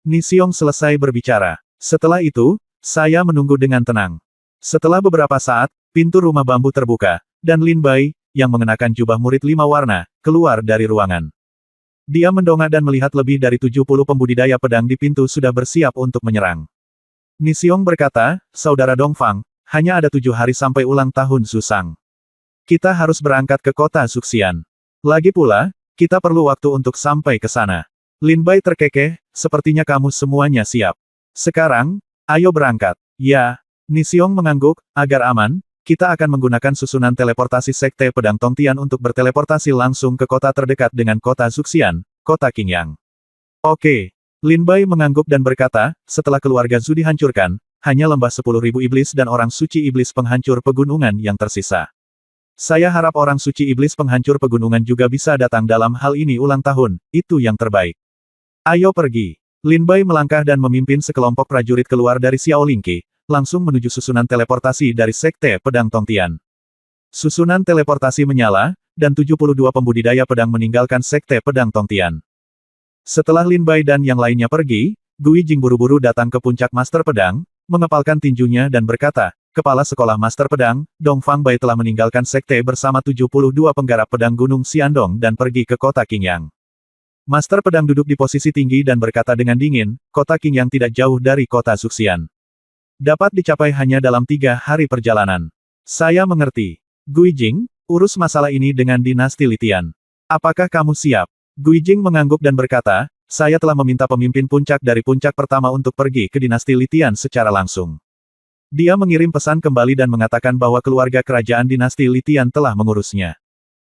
Nixiong selesai berbicara. Setelah itu, saya menunggu dengan tenang. Setelah beberapa saat, pintu rumah bambu terbuka, dan Lin Bai, yang mengenakan jubah murid 5 warna, keluar dari ruangan. Dia mendongak dan melihat lebih dari 70 pembudidaya pedang di pintu sudah bersiap untuk menyerang. Nixiong berkata, "Saudara Dongfang, hanya ada 7 hari sampai ulang tahun Zhu Shang. Kita harus berangkat ke kota Xuxian. Lagi pula, kita perlu waktu untuk sampai ke sana." Lin Bai terkekeh, "Sepertinya kamu semuanya siap. Sekarang, ayo berangkat." "Ya." Nixiong mengangguk, "Agar aman, kita akan menggunakan susunan teleportasi Sekte Pedang Tongtian untuk berteleportasi langsung ke kota terdekat dengan kota Xuxian, kota Qingyang." "Oke." Lin Bai mengangguk dan berkata, "Setelah keluarga Zhu dihancurkan, hanya lembah 10.000 iblis dan orang suci iblis penghancur pegunungan yang tersisa. Saya harap orang suci iblis penghancur pegunungan juga bisa datang dalam hal ini ulang tahun, itu yang terbaik. Ayo pergi." Lin Bai melangkah dan memimpin sekelompok prajurit keluar dari Xiao Lingqi, langsung menuju susunan teleportasi dari Sekte Pedang Tongtian. Susunan teleportasi menyala, dan 72 pembudidaya pedang meninggalkan Sekte Pedang Tongtian. Setelah Lin Bai dan yang lainnya pergi, Gui Jing buru-buru datang ke puncak Master Pedang, mengepalkan tinjunya dan berkata, "Kepala Sekolah Master Pedang, Dongfang Bai telah meninggalkan Sekte bersama 72 penggarap pedang Gunung Xiandong dan pergi ke kota Qingyang." Master Pedang duduk di posisi tinggi dan berkata dengan dingin, "Kota Qingyang tidak jauh dari kota Xuxian. Dapat dicapai hanya dalam 3 hari perjalanan." "Saya mengerti. Gui Jing, urus masalah ini dengan dinasti Litian. Apakah kamu siap?" Gui Jing mengangguk dan berkata, "Saya telah meminta pemimpin puncak dari puncak pertama untuk pergi ke dinasti Litian secara langsung. Dia mengirim pesan kembali dan mengatakan bahwa keluarga kerajaan dinasti Litian telah mengurusnya.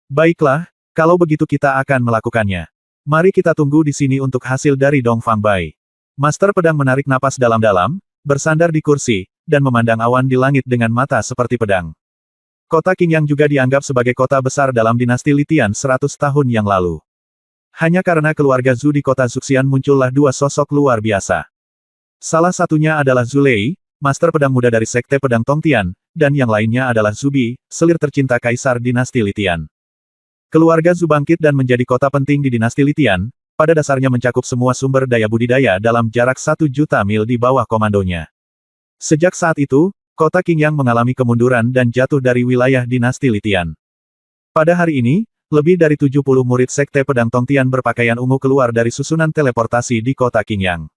Baiklah, kalau begitu kita akan melakukannya. Mari kita tunggu di sini untuk hasil dari Dongfang Bai." Master Pedang menarik napas dalam-dalam, bersandar di kursi, dan memandang awan di langit dengan mata seperti pedang. Kota Qingyang juga dianggap sebagai kota besar dalam dinasti Litian 100 tahun yang lalu. Hanya karena keluarga Zhu di kota Xuxian muncullah 2 sosok luar biasa. Salah satunya adalah Zulei, Master Pedang Muda dari Sekte Pedang Tongtian, dan yang lainnya adalah Zubi, selir tercinta Kaisar Dinasti Litian. Keluarga Zhu bangkit dan menjadi kota penting di Dinasti Litian, pada dasarnya mencakup semua sumber daya budidaya dalam jarak 1 juta mil di bawah komandonya. Sejak saat itu, kota Qingyang mengalami kemunduran dan jatuh dari wilayah Dinasti Litian. Pada hari ini, lebih dari 70 murid Sekte Pedang Tongtian berpakaian ungu keluar dari susunan teleportasi di kota Qingyang.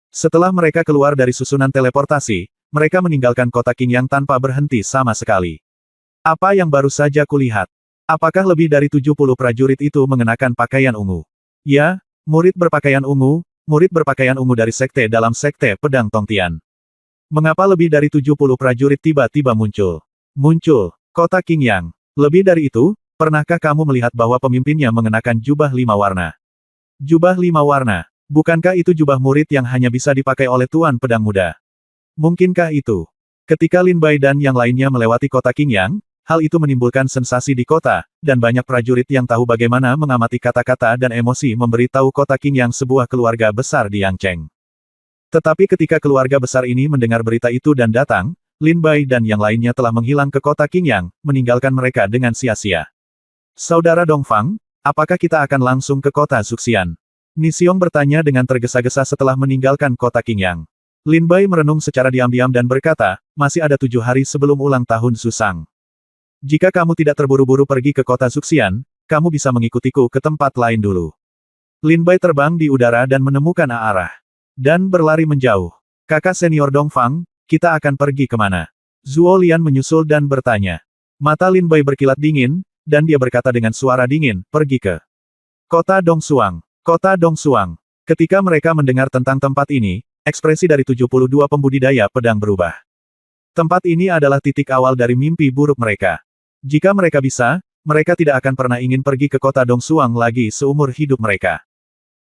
Setelah mereka keluar dari susunan teleportasi, mereka meninggalkan kota Qingyang tanpa berhenti sama sekali. Apa yang baru saja kulihat? Apakah lebih dari 70 prajurit itu mengenakan pakaian ungu? Ya, murid berpakaian ungu dari sekte dalam Sekte Pedang Tongtian. Mengapa lebih dari 70 prajurit tiba-tiba muncul? Kota Qingyang. Lebih dari itu, pernahkah kamu melihat bahwa pemimpinnya mengenakan jubah 5 warna? Jubah 5 warna. Bukankah itu jubah murid yang hanya bisa dipakai oleh Tuan Pedang Muda? Mungkinkah itu? Ketika Lin Bai dan yang lainnya melewati kota Qingyang, hal itu menimbulkan sensasi di kota, dan banyak prajurit yang tahu bagaimana mengamati kata-kata dan emosi memberitahu kota Qingyang sebuah keluarga besar di Yangcheng. Tetapi ketika keluarga besar ini mendengar berita itu dan datang, Lin Bai dan yang lainnya telah menghilang ke kota Qingyang, meninggalkan mereka dengan sia-sia. Saudara Dongfang, apakah kita akan langsung ke kota Zuxian? Ni Xiong bertanya dengan tergesa-gesa setelah meninggalkan kota Qingyang. Lin Bai merenung secara diam-diam dan berkata, masih ada 7 hari sebelum ulang tahun Susang. Jika kamu tidak terburu-buru pergi ke kota Zuxian, kamu bisa mengikutiku ke tempat lain dulu. Lin Bai terbang di udara dan menemukan arah. Dan berlari menjauh. Kakak senior Dongfang, kita akan pergi kemana? Zuo Lian menyusul dan bertanya. Mata Lin Bai berkilat dingin, dan dia berkata dengan suara dingin, pergi ke kota Dongsuang. Kota Dongsuang. Ketika mereka mendengar tentang tempat ini, ekspresi dari 72 pembudidaya pedang berubah. Tempat ini adalah titik awal dari mimpi buruk mereka. Jika mereka bisa, mereka tidak akan pernah ingin pergi ke kota Dongsuang lagi seumur hidup mereka.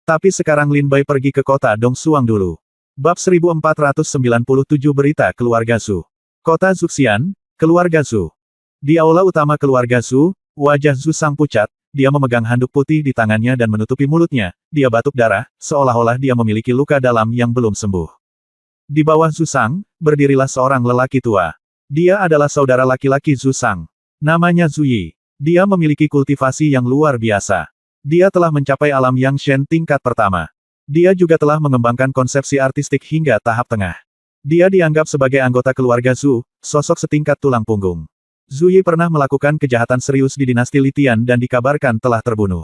Tapi sekarang Lin Bai pergi ke kota Dongsuang dulu. Bab 1497 Berita Keluarga Zhu. Kota Zuxian, Keluarga Zhu. Di aula utama Keluarga Zhu, wajah Zhu Sang pucat. Dia memegang handuk putih di tangannya dan menutupi mulutnya, dia batuk darah, seolah-olah dia memiliki luka dalam yang belum sembuh. Di bawah Zhu Sang, berdirilah seorang lelaki tua. Dia adalah saudara laki-laki Zhu Sang. Namanya Zhu Yi. Dia memiliki kultivasi yang luar biasa. Dia telah mencapai alam Yang Shen tingkat pertama. Dia juga telah mengembangkan konsepsi artistik hingga tahap tengah. Dia dianggap sebagai anggota keluarga Zhu, sosok setingkat tulang punggung. Zhu Yi pernah melakukan kejahatan serius di dinasti Litian dan dikabarkan telah terbunuh.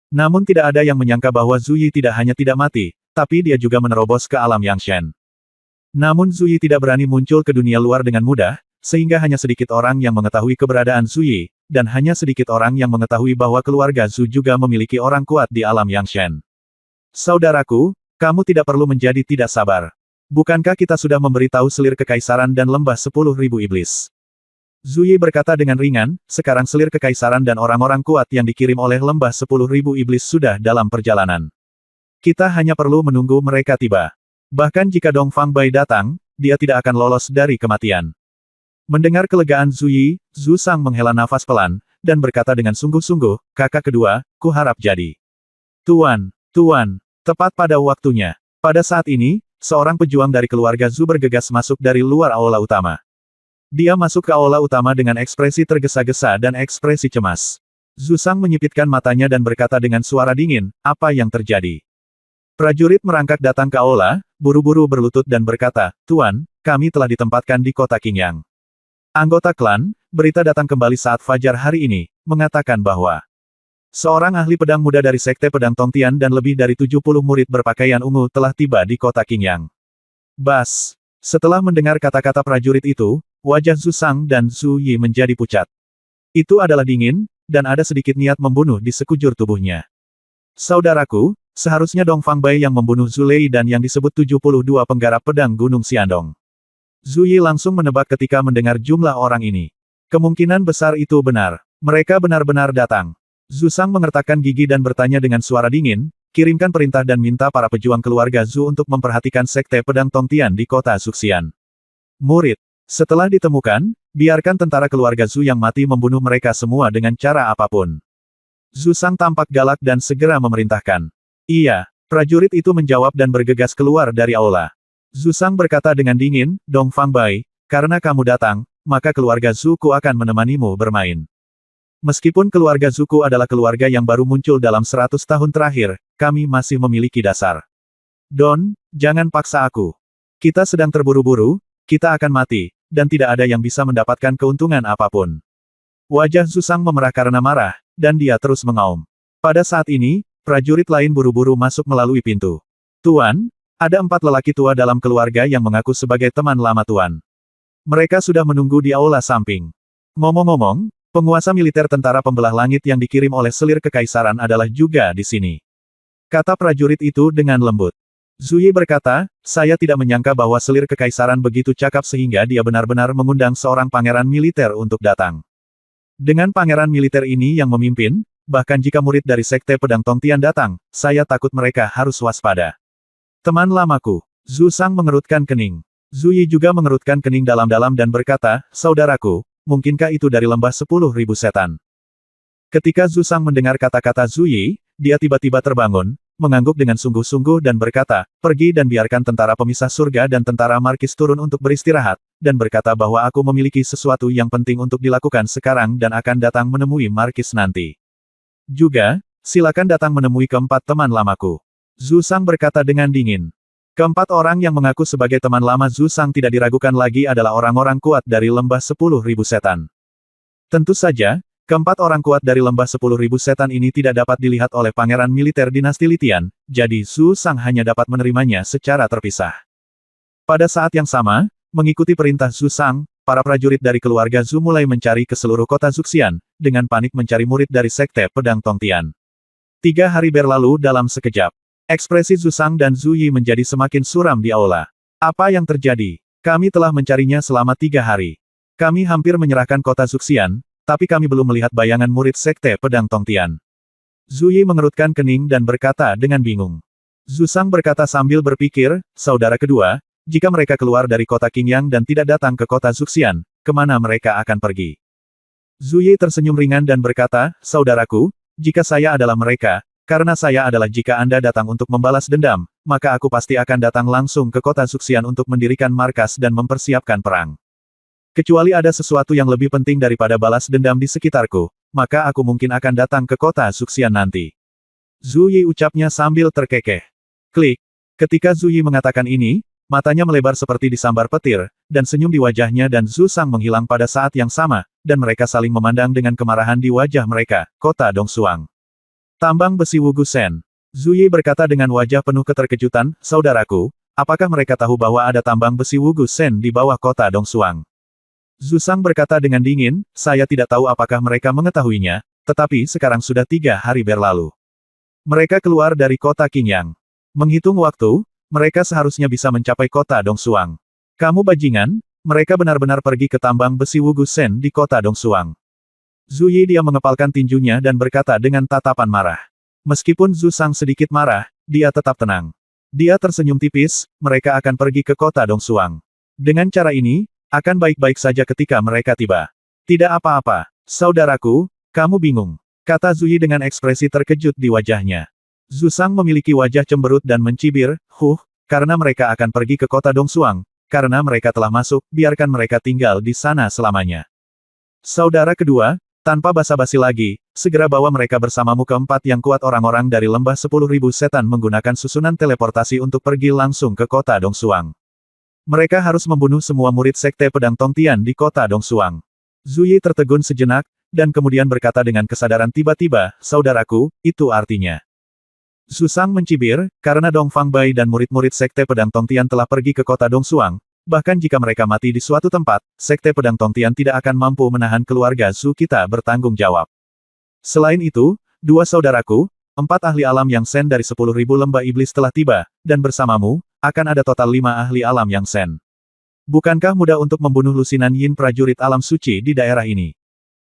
Namun tidak ada yang menyangka bahwa Zhu Yi tidak hanya tidak mati, tapi dia juga menerobos ke alam Yang Shen. Namun Zhu Yi tidak berani muncul ke dunia luar dengan mudah, sehingga hanya sedikit orang yang mengetahui keberadaan Zhu Yi, dan hanya sedikit orang yang mengetahui bahwa keluarga Zhu juga memiliki orang kuat di alam Yang Shen. Saudaraku, kamu tidak perlu menjadi tidak sabar. Bukankah kita sudah memberitahu selir kekaisaran dan lembah 10.000 iblis? Zhu Yi berkata dengan ringan, sekarang selir kekaisaran dan orang-orang kuat yang dikirim oleh lembah 10.000 iblis sudah dalam perjalanan. Kita hanya perlu menunggu mereka tiba. Bahkan jika Dongfang Bai datang, dia tidak akan lolos dari kematian. Mendengar kelegaan Zhu Yi, Zhu Sang menghela nafas pelan, dan berkata dengan sungguh-sungguh, kakak kedua, ku harap jadi. Tuan, tepat pada waktunya. Pada saat ini, seorang pejuang dari keluarga Zhu bergegas masuk dari luar aula utama. Dia masuk ke aula utama dengan ekspresi tergesa-gesa dan ekspresi cemas. Zhu Sang menyipitkan matanya dan berkata dengan suara dingin, apa yang terjadi? Prajurit merangkak datang ke aula, buru-buru berlutut dan berkata, Tuan, kami telah ditempatkan di kota Qingyang. Anggota klan, berita datang kembali saat fajar hari ini, mengatakan bahwa seorang ahli pedang muda dari Sekte Pedang Tongtian dan lebih dari 70 murid berpakaian ungu telah tiba di kota Qingyang. Bas! Setelah mendengar kata-kata prajurit itu, wajah Zhu Sang dan Zhu Yi menjadi pucat. Itu adalah dingin, dan ada sedikit niat membunuh di sekujur tubuhnya. Saudaraku, seharusnya Dongfang Bai yang membunuh Zulei dan yang disebut 72 penggarap pedang Gunung Xiandong. Zhu Yi langsung menebak ketika mendengar jumlah orang ini. Kemungkinan besar itu benar. Mereka benar-benar datang. Zhu Sang mengertakkan gigi dan bertanya dengan suara dingin, kirimkan perintah dan minta para pejuang keluarga Zhu untuk memperhatikan Sekte Pedang Tongtian di kota Zuxian. Murid. Setelah ditemukan, biarkan tentara keluarga Zhu yang mati membunuh mereka semua dengan cara apapun. Zhu Sang tampak galak dan segera memerintahkan. Iya, prajurit itu menjawab dan bergegas keluar dari aula. Zhu Sang berkata dengan dingin, Dong Fang Bai, karena kamu datang, maka keluarga Zuku akan menemanimu bermain. Meskipun keluarga Zuku adalah keluarga yang baru muncul dalam 100 tahun terakhir, kami masih memiliki dasar. Don, jangan paksa aku. Kita sedang terburu-buru, kita akan mati, dan tidak ada yang bisa mendapatkan keuntungan apapun. Wajah Zhu Sang memerah karena marah, dan dia terus mengaum. Pada saat ini, prajurit lain buru-buru masuk melalui pintu. Tuan, ada 4 lelaki tua dalam keluarga yang mengaku sebagai teman lama Tuan. Mereka sudah menunggu di aula samping. Ngomong-ngomong, penguasa militer tentara pembelah langit yang dikirim oleh selir kekaisaran adalah juga di sini. Kata prajurit itu dengan lembut. Zuyi berkata, saya tidak menyangka bahwa selir kekaisaran begitu cakap sehingga dia benar-benar mengundang seorang pangeran militer untuk datang. Dengan pangeran militer ini yang memimpin, bahkan jika murid dari Sekte Pedang Tongtian datang, saya takut mereka harus waspada. Teman lamaku, Zhu Sang mengerutkan kening. Zuyi juga mengerutkan kening dalam-dalam dan berkata, saudaraku, mungkinkah itu dari lembah 10.000 setan? Ketika Zhu Sang mendengar kata-kata Zuyi, dia tiba-tiba terbangun, mengangguk dengan sungguh-sungguh dan berkata, pergi dan biarkan tentara pemisah surga dan tentara markis turun untuk beristirahat, dan berkata bahwa aku memiliki sesuatu yang penting untuk dilakukan sekarang dan akan datang menemui markis nanti. Juga, silakan datang menemui keempat teman lamaku. Zhu Sang berkata dengan dingin. Keempat orang yang mengaku sebagai teman lama Zhu Sang tidak diragukan lagi adalah orang-orang kuat dari lembah 10.000 setan. Tentu saja, keempat orang kuat dari lembah 10.000 setan ini tidak dapat dilihat oleh pangeran militer dinasti Litian, jadi Zhu Sang hanya dapat menerimanya secara terpisah. Pada saat yang sama, mengikuti perintah Zhu Sang, para prajurit dari keluarga Zhu mulai mencari ke seluruh kota Zuxian, dengan panik mencari murid dari Sekte Pedang Tongtian. 3 hari berlalu dalam sekejap. Ekspresi Zhu Sang dan Zhu Yi menjadi semakin suram di aula. Apa yang terjadi? Kami telah mencarinya selama 3 hari. Kami hampir menyerahkan kota Zuxian, tapi kami belum melihat bayangan murid Sekte Pedang Tongtian. Zhu Yi mengerutkan kening dan berkata dengan bingung. Zhu Sang berkata sambil berpikir, saudara kedua, jika mereka keluar dari kota Qingyang dan tidak datang ke kota Zuxian, kemana mereka akan pergi? Zhu Yi tersenyum ringan dan berkata, saudaraku, jika saya adalah mereka, karena saya adalah jika Anda datang untuk membalas dendam, maka aku pasti akan datang langsung ke kota Zuxian untuk mendirikan markas dan mempersiapkan perang. Kecuali ada sesuatu yang lebih penting daripada balas dendam di sekitarku, maka aku mungkin akan datang ke kota Zuxian nanti. Zhu Yi ucapnya sambil terkekeh. Klik. Ketika Zhu Yi mengatakan ini, matanya melebar seperti disambar petir, dan senyum di wajahnya dan Zhu Sang menghilang pada saat yang sama, dan mereka saling memandang dengan kemarahan di wajah mereka, kota Dongsuang. Tambang besi Wugu Shen. Zhu Yi berkata dengan wajah penuh keterkejutan, saudaraku, apakah mereka tahu bahwa ada tambang besi Wugu Shen di bawah kota Dongsuang? Zhu Sang berkata dengan dingin, saya tidak tahu apakah mereka mengetahuinya, tetapi sekarang sudah 3 hari berlalu. Mereka keluar dari kota Qingyang. Menghitung waktu, mereka seharusnya bisa mencapai kota Dongsuang. Kamu bajingan, mereka benar-benar pergi ke tambang besi Wugu Shen di kota Dongsuang. Zhu Yi dia mengepalkan tinjunya dan berkata dengan tatapan marah. Meskipun Zhu Sang sedikit marah, dia tetap tenang. Dia tersenyum tipis, mereka akan pergi ke kota Dongsuang. Dengan cara ini, akan baik-baik saja ketika mereka tiba. Tidak apa-apa, saudaraku, kamu bingung, kata Zhu Yi dengan ekspresi terkejut di wajahnya. Zhu Sang memiliki wajah cemberut dan mencibir, karena mereka akan pergi ke kota Dongsuang, karena mereka telah masuk, biarkan mereka tinggal di sana selamanya. Saudara kedua, tanpa basa-basi lagi, segera bawa mereka bersamamu keempat yang kuat orang-orang dari lembah 10.000 setan menggunakan susunan teleportasi untuk pergi langsung ke kota Dongsuang. Mereka harus membunuh semua murid Sekte Pedang Tongtian di kota Dongsuang. Zhu Yi tertegun sejenak, dan kemudian berkata dengan kesadaran tiba-tiba, saudaraku, itu artinya. Zhu Sang mencibir, karena Dong Fang Bai dan murid-murid Sekte Pedang Tongtian telah pergi ke kota Dongsuang. Bahkan jika mereka mati di suatu tempat, Sekte Pedang Tongtian tidak akan mampu menahan keluarga Zhu kita bertanggung jawab. Selain itu, 2 saudaraku, 4 ahli alam yang Sen dari 10.000 lembah iblis telah tiba, dan bersamamu, akan ada total 5 ahli alam yang Sen. Bukankah mudah untuk membunuh lusinan Yin prajurit alam suci di daerah ini?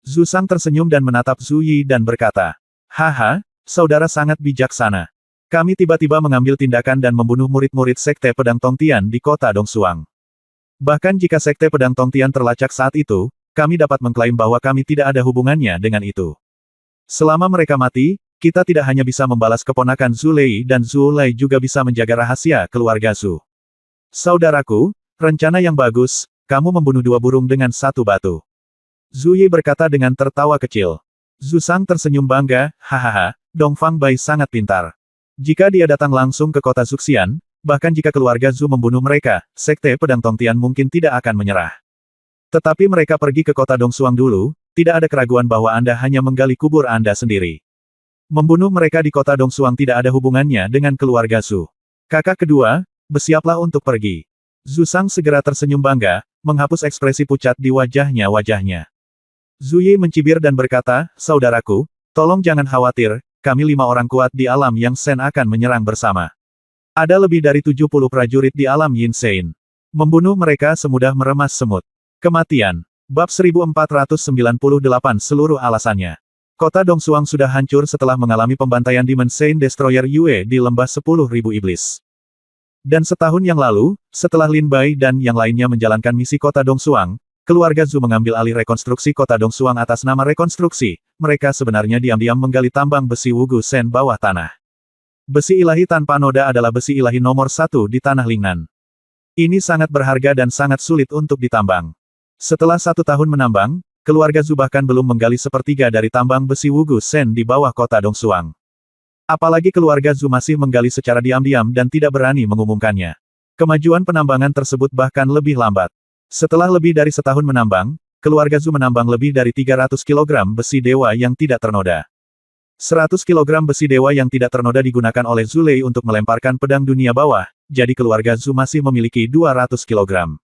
Zhu Sang tersenyum dan menatap Zhu Yi dan berkata, haha, saudara sangat bijaksana. Kami tiba-tiba mengambil tindakan dan membunuh murid-murid Sekte Pedang Tongtian di kota Dongsuang. Bahkan jika Sekte Pedang Tongtian terlacak saat itu, kami dapat mengklaim bahwa kami tidak ada hubungannya dengan itu. Selama mereka mati, kita tidak hanya bisa membalas keponakan Zhu Lei dan Zhu Lei juga bisa menjaga rahasia keluarga Zhu. Saudaraku, rencana yang bagus, kamu membunuh 2 burung dengan 1 batu. Zhu Yi berkata dengan tertawa kecil. Zhu Sang tersenyum bangga, hahaha, Dongfang Bai sangat pintar. Jika dia datang langsung ke kota Zuxian, bahkan jika keluarga Zhu membunuh mereka, Sekte Pedang Tongtian mungkin tidak akan menyerah. Tetapi mereka pergi ke kota Dongsuang dulu, tidak ada keraguan bahwa Anda hanya menggali kubur Anda sendiri. Membunuh mereka di kota Dongsuang tidak ada hubungannya dengan keluarga Zhu. Kakak kedua, bersiaplah untuk pergi. Zhu Sang segera tersenyum bangga, menghapus ekspresi pucat di wajahnya. Zhu Yi mencibir dan berkata, saudaraku, tolong jangan khawatir, kami 5 orang kuat di alam Yang Sen akan menyerang bersama. Ada lebih dari 70 prajurit di alam Yin Sein. Membunuh mereka semudah meremas semut. Kematian. Bab 1498 seluruh alasannya. Kota Dongsuang sudah hancur setelah mengalami pembantaian Demon Sein Destroyer Yue di lembah 10.000 iblis. Dan setahun yang lalu, setelah Lin Bai dan yang lainnya menjalankan misi kota Dongsuang, keluarga Zhu mengambil alih rekonstruksi kota Dongsuang atas nama rekonstruksi. Mereka sebenarnya diam-diam menggali tambang besi Wugu Sen bawah tanah. Besi ilahi tanpa noda adalah besi ilahi nomor 1 di tanah Lingnan. Ini sangat berharga dan sangat sulit untuk ditambang. Setelah 1 tahun menambang, keluarga Zhu bahkan belum menggali sepertiga dari tambang besi Wugu Sen di bawah kota Dongsuang. Apalagi keluarga Zhu masih menggali secara diam-diam dan tidak berani mengumumkannya. Kemajuan penambangan tersebut bahkan lebih lambat. Setelah lebih dari setahun menambang, keluarga Zhu menambang lebih dari 300 kg besi dewa yang tidak ternoda. 100 kg besi dewa yang tidak ternoda digunakan oleh Zhu Lei untuk melemparkan pedang dunia bawah, jadi keluarga Zhu masih memiliki 200 kg.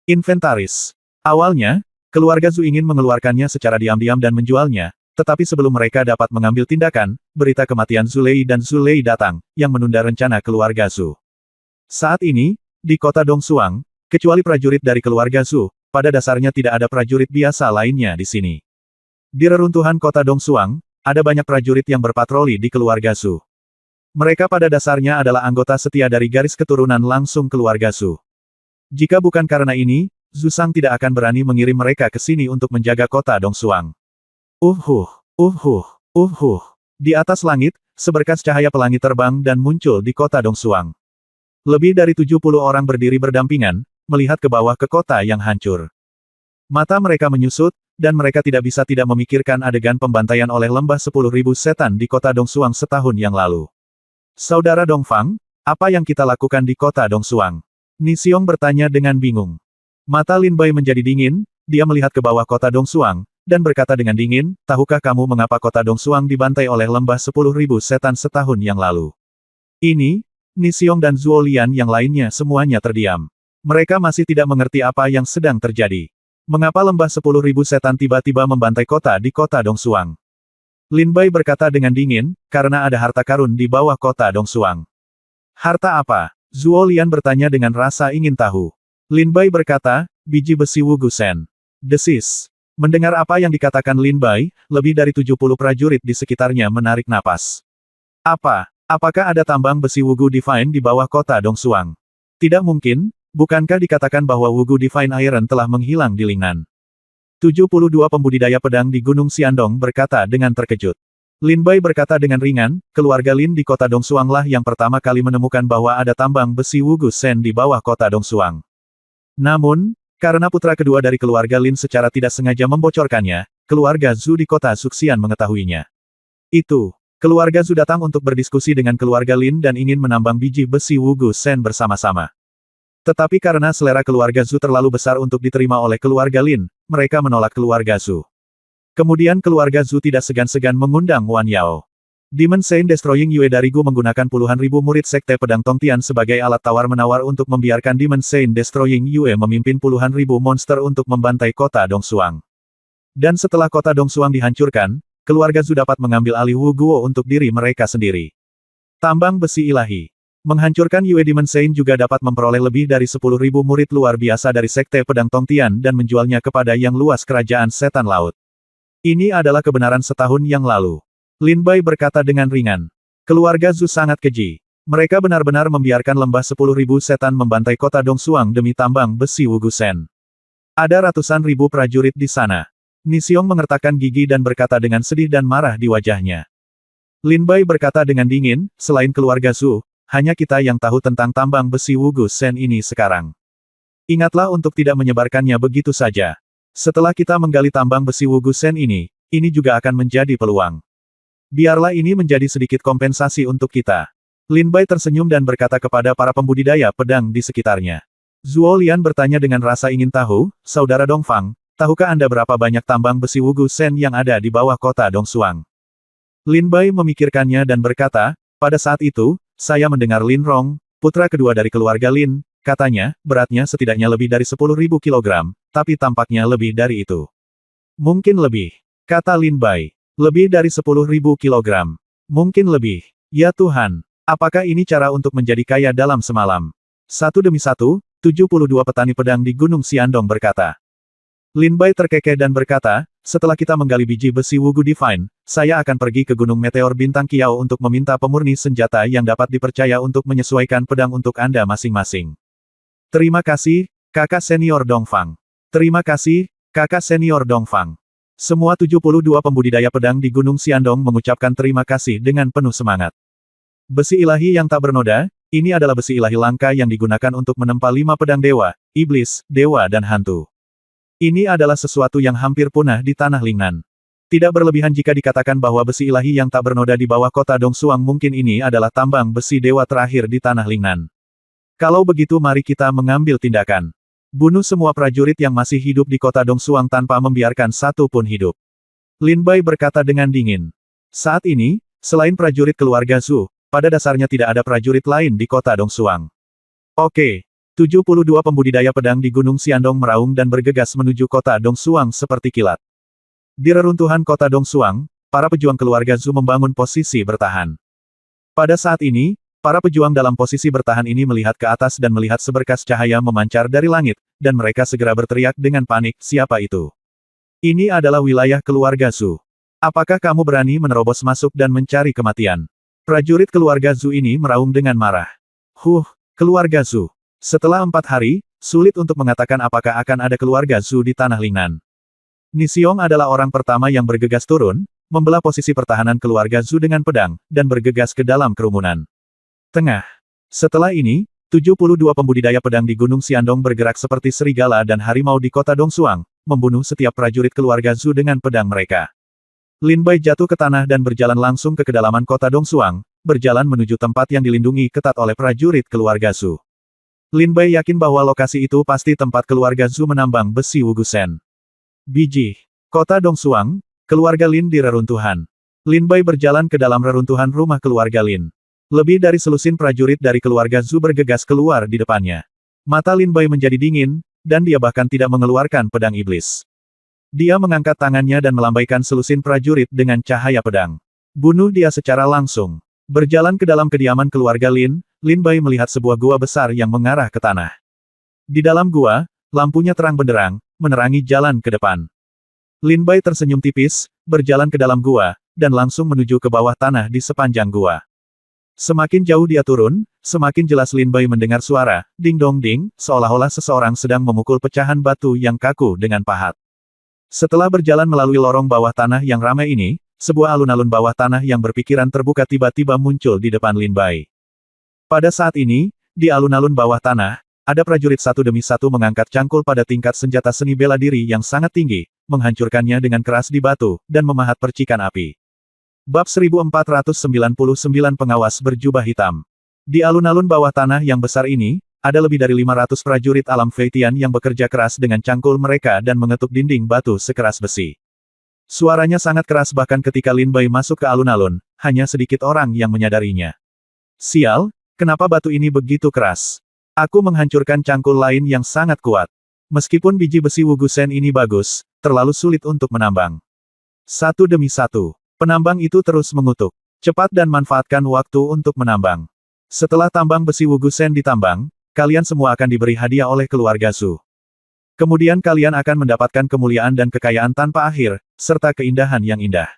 Inventaris. Awalnya, keluarga Zhu ingin mengeluarkannya secara diam-diam dan menjualnya, tetapi sebelum mereka dapat mengambil tindakan, berita kematian Zhu Lei dan Zhu Lei datang, yang menunda rencana keluarga Zhu. Saat ini, di kota Dongsuang, kecuali prajurit dari keluarga Zhu, pada dasarnya tidak ada prajurit biasa lainnya di sini. Di reruntuhan kota Dongsuang, ada banyak prajurit yang berpatroli di keluarga Zhu. Mereka pada dasarnya adalah anggota setia dari garis keturunan langsung keluarga Zhu. Jika bukan karena ini, Zhu Sang tidak akan berani mengirim mereka ke sini untuk menjaga kota Dongsuang. Di atas langit, seberkas cahaya pelangi terbang dan muncul di kota Dongsuang. Lebih dari 70 orang berdiri berdampingan, melihat ke bawah ke kota yang hancur. Mata mereka menyusut, dan mereka tidak bisa tidak memikirkan adegan pembantaian oleh lembah 10.000 setan di kota Dongsuang setahun yang lalu. Saudara Dongfang, apa yang kita lakukan di kota Dongsuang? Ni Xiong bertanya dengan bingung. Mata Lin Bai menjadi dingin, dia melihat ke bawah kota Dongsuang, dan berkata dengan dingin, tahukah kamu mengapa kota Dongsuang dibantai oleh lembah 10.000 setan setahun yang lalu? Ini, Ni Xiong dan Zhuo Lian yang lainnya semuanya terdiam. Mereka masih tidak mengerti apa yang sedang terjadi. Mengapa lembah 10.000 setan tiba-tiba membantai kota di kota Dongsuang? Lin Bai berkata dengan dingin, karena ada harta karun di bawah kota Dongsuang. Harta apa? Zhuo Lian bertanya dengan rasa ingin tahu. Lin Bai berkata, biji besi Wugu Sen. Desis. Mendengar apa yang dikatakan Lin Bai, lebih dari 70 prajurit di sekitarnya menarik napas. Apakah ada tambang besi Wugu Divine di bawah kota Dongsuang? Tidak mungkin, bukankah dikatakan bahwa Wugu Divine Iron telah menghilang di Lingnan? 72 pembudidaya pedang di Gunung Xiandong berkata dengan terkejut. Lin Bai berkata dengan ringan, keluarga Lin di kota Dongsuang lah yang pertama kali menemukan bahwa ada tambang besi Wugu Sen di bawah kota Dongsuang. Namun, karena putra kedua dari keluarga Lin secara tidak sengaja membocorkannya, keluarga Zhu di kota Zuxian mengetahuinya. Keluarga Zhu datang untuk berdiskusi dengan keluarga Lin dan ingin menambang biji besi Wugu Sen bersama-sama. Tetapi karena selera keluarga Zhu terlalu besar untuk diterima oleh keluarga Lin, mereka menolak keluarga Zhu. Kemudian keluarga Zhu tidak segan-segan mengundang Wan Yao. Demon Sein Destroying Yue dari Gu menggunakan puluhan ribu murid Sekte Pedang Tongtian sebagai alat tawar-menawar untuk membiarkan Demon Sein Destroying Yue memimpin puluhan ribu monster untuk membantai kota Dongsuang. Dan setelah kota Dongsuang dihancurkan, keluarga Zhu dapat mengambil alih Wu Guo untuk diri mereka sendiri. Tambang besi ilahi. Menghancurkan Yue Demon Sein juga dapat memperoleh lebih dari 10.000 murid luar biasa dari Sekte Pedang Tongtian dan menjualnya kepada yang luas kerajaan setan laut. Ini adalah kebenaran setahun yang lalu. Lin Bai berkata dengan ringan. Keluarga Zhu sangat keji. Mereka benar-benar membiarkan lembah 10.000 setan membantai kota Dongsuang demi tambang besi Wugu Sen. Ada ratusan ribu prajurit di sana. Ni Xiong mengertakkan gigi dan berkata dengan sedih dan marah di wajahnya. Lin Bai berkata dengan dingin, selain keluarga Zhu, hanya kita yang tahu tentang tambang besi Wugu Shen ini sekarang. Ingatlah untuk tidak menyebarkannya begitu saja. Setelah kita menggali tambang besi Wugu Shen ini juga akan menjadi peluang. Biarlah ini menjadi sedikit kompensasi untuk kita. Lin Bai tersenyum dan berkata kepada para pembudidaya pedang di sekitarnya. Zuo Lian bertanya dengan rasa ingin tahu, Saudara Dongfang, tahukah Anda berapa banyak tambang besi Wugu Shen yang ada di bawah kota Dongsuang? Lin Bai memikirkannya dan berkata, pada saat itu, saya mendengar Lin Rong, putra kedua dari keluarga Lin, katanya, beratnya setidaknya lebih dari 10.000 kilogram, tapi tampaknya lebih dari itu. Mungkin lebih, kata Lin Bai. Lebih dari 10.000 kilogram. Mungkin lebih. Ya Tuhan, apakah ini cara untuk menjadi kaya dalam semalam? Satu demi satu, 72 petani pedang di Gunung Xiandong berkata. Lin Bai terkekeh dan berkata, setelah kita menggali biji besi Wugu Divine, saya akan pergi ke Gunung Meteor Bintang Kiau untuk meminta pemurni senjata yang dapat dipercaya untuk menyesuaikan pedang untuk Anda masing-masing. Terima kasih, kakak senior Dongfang. Terima kasih, kakak senior Dongfang. Semua 72 pembudidaya pedang di Gunung Xiandong mengucapkan terima kasih dengan penuh semangat. Besi ilahi yang tak bernoda, ini adalah besi ilahi langka yang digunakan untuk menempa 5 pedang dewa, iblis, dewa dan hantu. Ini adalah sesuatu yang hampir punah di tanah Lingnan. Tidak berlebihan jika dikatakan bahwa besi ilahi yang tak bernoda di bawah kota Dongsuang mungkin ini adalah tambang besi dewa terakhir di tanah Lingnan. Kalau begitu mari kita mengambil tindakan. Bunuh semua prajurit yang masih hidup di kota Dongsuang tanpa membiarkan satu pun hidup. Lin Bai berkata dengan dingin. Saat ini, selain prajurit keluarga Zhu, pada dasarnya tidak ada prajurit lain di kota Dongsuang. Oke. 72 pembudidaya pedang di Gunung Xiandong meraung dan bergegas menuju kota Dongsuang seperti kilat. Di reruntuhan kota Dongsuang, para pejuang keluarga Zhu membangun posisi bertahan. Pada saat ini, para pejuang dalam posisi bertahan ini melihat ke atas dan melihat seberkas cahaya memancar dari langit, dan mereka segera berteriak dengan panik, siapa itu? Ini adalah wilayah keluarga Zhu. Apakah kamu berani menerobos masuk dan mencari kematian? Prajurit keluarga Zhu ini meraung dengan marah. Keluarga Zhu. Setelah 4 hari, sulit untuk mengatakan apakah akan ada keluarga Zhu di tanah Lingnan. Nixiong adalah orang pertama yang bergegas turun, membelah posisi pertahanan keluarga Zhu dengan pedang, dan bergegas ke dalam kerumunan. Tengah. Setelah ini, 72 pembudidaya pedang di Gunung Xiandong bergerak seperti serigala dan harimau di kota Dongsuang, membunuh setiap prajurit keluarga Zhu dengan pedang mereka. Lin Bai jatuh ke tanah dan berjalan langsung ke kedalaman kota Dongsuang, berjalan menuju tempat yang dilindungi ketat oleh prajurit keluarga Zhu. Lin Bai yakin bahwa lokasi itu pasti tempat keluarga Zhu menambang besi Wugu Shen. Biji. Kota Dongsuang, keluarga Lin di reruntuhan. Lin Bai berjalan ke dalam reruntuhan rumah keluarga Lin. Lebih dari selusin prajurit dari keluarga Zhu bergegas keluar di depannya. Mata Lin Bai menjadi dingin, dan dia bahkan tidak mengeluarkan pedang iblis. Dia mengangkat tangannya dan melambaikan selusin prajurit dengan cahaya pedang. Bunuh dia secara langsung. Berjalan ke dalam kediaman keluarga Lin, Lin Bai melihat sebuah gua besar yang mengarah ke tanah. Di dalam gua, lampunya terang benderang, menerangi jalan ke depan. Lin Bai tersenyum tipis, berjalan ke dalam gua, dan langsung menuju ke bawah tanah di sepanjang gua. Semakin jauh dia turun, semakin jelas Lin Bai mendengar suara, ding dong ding, seolah-olah seseorang sedang memukul pecahan batu yang kaku dengan pahat. Setelah berjalan melalui lorong bawah tanah yang ramai ini, sebuah alun-alun bawah tanah yang berpikiran terbuka tiba-tiba muncul di depan Lin Bai. Pada saat ini, di alun-alun bawah tanah, ada prajurit satu demi satu mengangkat cangkul pada tingkat senjata seni bela diri yang sangat tinggi, menghancurkannya dengan keras di batu, dan memahat percikan api. Bab 1499 Pengawas berjubah hitam. Di alun-alun bawah tanah yang besar ini, ada lebih dari 500 prajurit alam Feitian yang bekerja keras dengan cangkul mereka dan mengetuk dinding batu sekeras besi. Suaranya sangat keras bahkan ketika Lin Bai masuk ke alun-alun, hanya sedikit orang yang menyadarinya. Sial, kenapa batu ini begitu keras? Aku menghancurkan cangkul lain yang sangat kuat. Meskipun biji besi Wugu Shen ini bagus, terlalu sulit untuk menambang. Satu demi satu, penambang itu terus mengutuk. Cepat dan manfaatkan waktu untuk menambang. Setelah tambang besi Wugu Shen ditambang, kalian semua akan diberi hadiah oleh keluarga Zhu. Kemudian kalian akan mendapatkan kemuliaan dan kekayaan tanpa akhir, serta keindahan yang indah.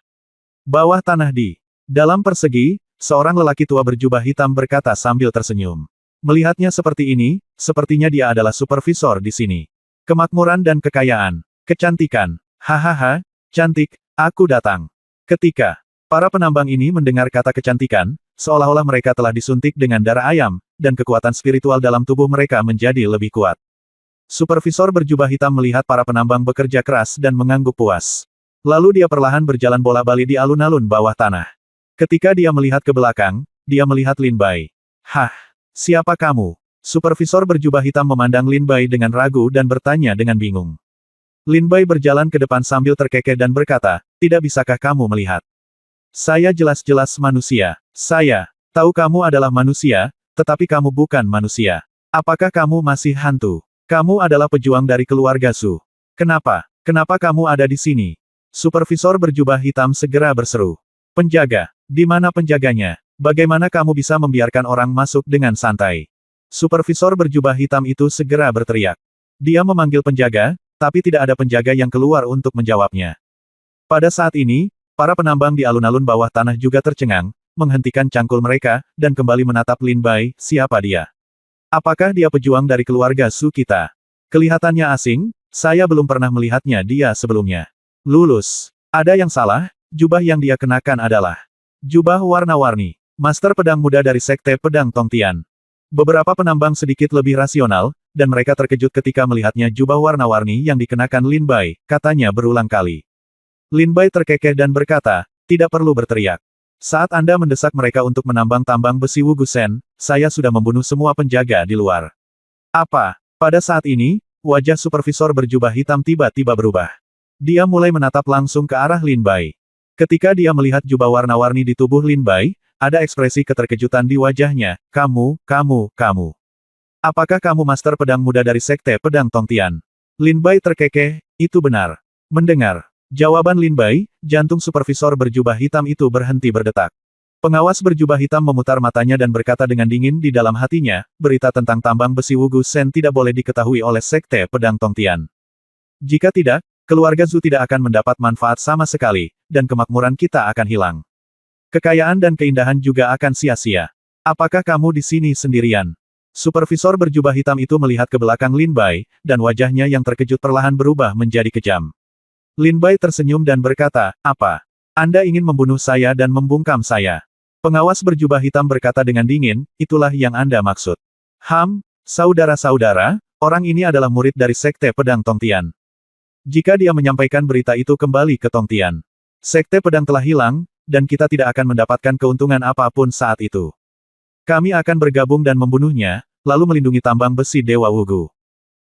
Bawah tanah di dalam persegi, seorang lelaki tua berjubah hitam berkata sambil tersenyum. Melihatnya seperti ini, sepertinya dia adalah supervisor di sini. Kemakmuran dan kekayaan, kecantikan, hahaha, cantik, aku datang. Ketika para penambang ini mendengar kata kecantikan, seolah-olah mereka telah disuntik dengan darah ayam, dan kekuatan spiritual dalam tubuh mereka menjadi lebih kuat. Supervisor berjubah hitam melihat para penambang bekerja keras dan mengangguk puas. Lalu dia perlahan berjalan bola-balik di alun-alun bawah tanah. Ketika dia melihat ke belakang, dia melihat Lin Bai. Hah, siapa kamu? Supervisor berjubah hitam memandang Lin Bai dengan ragu dan bertanya dengan bingung. Lin Bai berjalan ke depan sambil terkekeh dan berkata, tidak bisakah kamu melihat? Saya jelas-jelas manusia. Saya tahu kamu adalah manusia, tetapi kamu bukan manusia. Apakah kamu masih hantu? Kamu adalah pejuang dari keluarga Su. Kenapa? Kenapa kamu ada di sini? Supervisor berjubah hitam segera berseru. Penjaga, di mana penjaganya? Bagaimana kamu bisa membiarkan orang masuk dengan santai? Supervisor berjubah hitam itu segera berteriak. Dia memanggil penjaga, tapi tidak ada penjaga yang keluar untuk menjawabnya. Pada saat ini, para penambang di alun-alun bawah tanah juga tercengang, menghentikan cangkul mereka, dan kembali menatap Lin Bai, siapa dia? Apakah dia pejuang dari keluarga Su kita? Kelihatannya asing, saya belum pernah melihatnya dia sebelumnya. Lulus. Ada yang salah, jubah yang dia kenakan adalah jubah warna-warni. Master pedang muda dari Sekte Pedang Tongtian. Beberapa penambang sedikit lebih rasional, dan mereka terkejut ketika melihatnya jubah warna-warni yang dikenakan Lin Bai, katanya berulang kali. Lin Bai terkekeh dan berkata, tidak perlu berteriak. Saat Anda mendesak mereka untuk menambang tambang besi Wugusen, saya sudah membunuh semua penjaga di luar. Apa? Pada saat ini, wajah supervisor berjubah hitam tiba-tiba berubah. Dia mulai menatap langsung ke arah Lin Bai. Ketika dia melihat jubah warna-warni di tubuh Lin Bai, ada ekspresi keterkejutan di wajahnya, kamu. Apakah kamu master pedang muda dari Sekte Pedang Tongtian? Lin Bai terkekeh, itu benar. Mendengar jawaban Lin Bai, jantung supervisor berjubah hitam itu berhenti berdetak. Pengawas berjubah hitam memutar matanya dan berkata dengan dingin di dalam hatinya, berita tentang tambang besi Wugusen tidak boleh diketahui oleh Sekte Pedang Tongtian. Jika tidak, keluarga Zhu tidak akan mendapat manfaat sama sekali, dan kemakmuran kita akan hilang. Kekayaan dan keindahan juga akan sia-sia. Apakah kamu di sini sendirian? Supervisor berjubah hitam itu melihat ke belakang Lin Bai, dan wajahnya yang terkejut perlahan berubah menjadi kejam. Lin Bai tersenyum dan berkata, apa? Anda ingin membunuh saya dan membungkam saya? Pengawas berjubah hitam berkata dengan dingin, itulah yang Anda maksud. Saudara-saudara, orang ini adalah murid dari Sekte Pedang Tongtian. Jika dia menyampaikan berita itu kembali ke Tongtian, Sekte Pedang telah hilang, dan kita tidak akan mendapatkan keuntungan apapun saat itu. Kami akan bergabung dan membunuhnya, lalu melindungi tambang besi Dewa Wugu.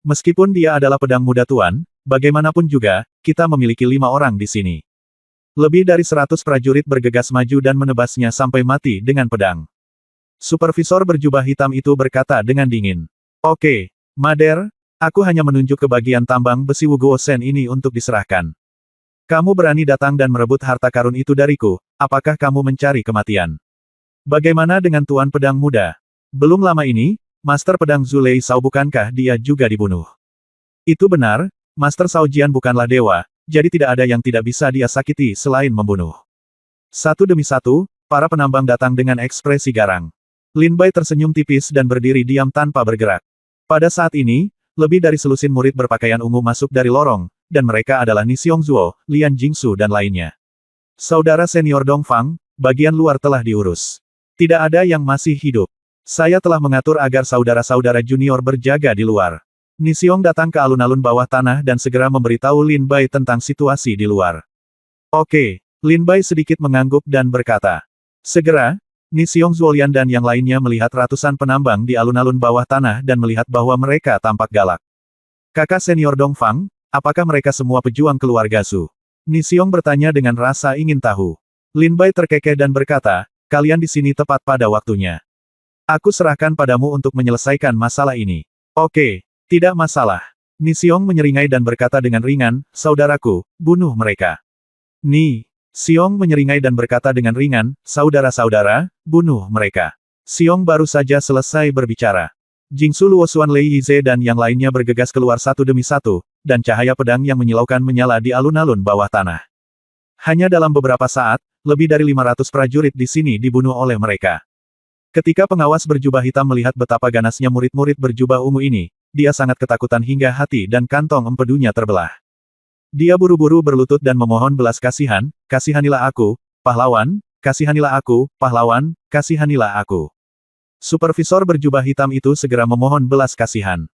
Meskipun dia adalah pedang muda tuan, bagaimanapun juga, kita memiliki 5 orang di sini. Lebih dari 100 prajurit bergegas maju dan menebasnya sampai mati dengan pedang. Supervisor berjubah hitam itu berkata dengan dingin. Oke, Mader, aku hanya menunjuk ke bagian tambang besi Wuguosen ini untuk diserahkan. Kamu berani datang dan merebut harta karun itu dariku, apakah kamu mencari kematian? Bagaimana dengan Tuan Pedang Muda? Belum lama ini, Master Pedang Zulei Sao bukankah dia juga dibunuh? Itu benar, Master Saojian bukanlah dewa, jadi tidak ada yang tidak bisa dia sakiti selain membunuh. Satu demi satu, para penambang datang dengan ekspresi garang. Lin Bai tersenyum tipis dan berdiri diam tanpa bergerak. Pada saat ini, lebih dari selusin murid berpakaian ungu masuk dari lorong, dan mereka adalah Ni Xiongzuo, Lian Jingsu dan lainnya. Saudara senior Dongfang, bagian luar telah diurus. Tidak ada yang masih hidup. Saya telah mengatur agar saudara-saudara junior berjaga di luar. Ni Xiong datang ke alun-alun bawah tanah dan segera memberitahu Lin Bai tentang situasi di luar. Oke, Lin Bai sedikit mengangguk dan berkata. Segera, Ni Xiongzuolian dan yang lainnya melihat ratusan penambang di alun-alun bawah tanah dan melihat bahwa mereka tampak galak. Kakak senior Dongfang, apakah mereka semua pejuang keluarga Su? Ni Xiong bertanya dengan rasa ingin tahu. Lin Bai terkekeh dan berkata, kalian di sini tepat pada waktunya. Aku serahkan padamu untuk menyelesaikan masalah ini. Oke, tidak masalah. Ni Xiong menyeringai dan berkata dengan ringan, saudaraku, bunuh mereka. Ni Xiong menyeringai dan berkata dengan ringan, saudara-saudara, bunuh mereka. Xiong baru saja selesai berbicara. Jingsu Luosuan Lei Yize dan yang lainnya bergegas keluar satu demi satu, dan cahaya pedang yang menyilaukan menyala di alun-alun bawah tanah. Hanya dalam beberapa saat, lebih dari 500 prajurit di sini dibunuh oleh mereka. Ketika pengawas berjubah hitam melihat betapa ganasnya murid-murid berjubah ungu ini, dia sangat ketakutan hingga hati dan kantong empedunya terbelah. Dia buru-buru berlutut dan memohon belas kasihan, kasihanilah aku, pahlawan, kasihanilah aku, pahlawan, kasihanilah aku. Supervisor berjubah hitam itu segera memohon belas kasihan.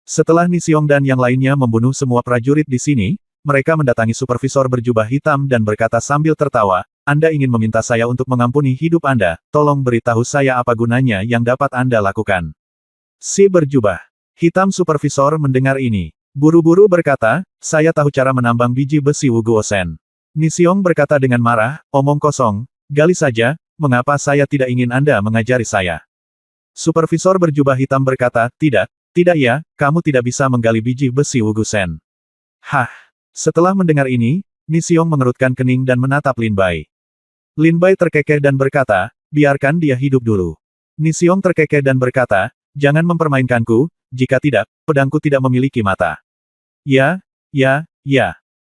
Setelah Nisyong dan yang lainnya membunuh semua prajurit di sini, mereka mendatangi supervisor berjubah hitam dan berkata sambil tertawa, Anda ingin meminta saya untuk mengampuni hidup Anda, tolong beritahu saya apa gunanya yang dapat Anda lakukan. Si berjubah hitam supervisor mendengar ini. Buru-buru berkata, saya tahu cara menambang biji besi Wuguosen. Nisyong berkata dengan marah, omong kosong, gali saja, mengapa saya tidak ingin Anda mengajari saya? Supervisor berjubah hitam berkata, tidak ya, kamu tidak bisa menggali biji besi Wuguosen. Hah! Setelah mendengar ini, Nisyong mengerutkan kening dan menatap Lin Bai. Lin Bai terkekeh dan berkata, biarkan dia hidup dulu. Nisyong terkekeh dan berkata, jangan mempermainkanku, jika tidak, pedangku tidak memiliki mata. Ya.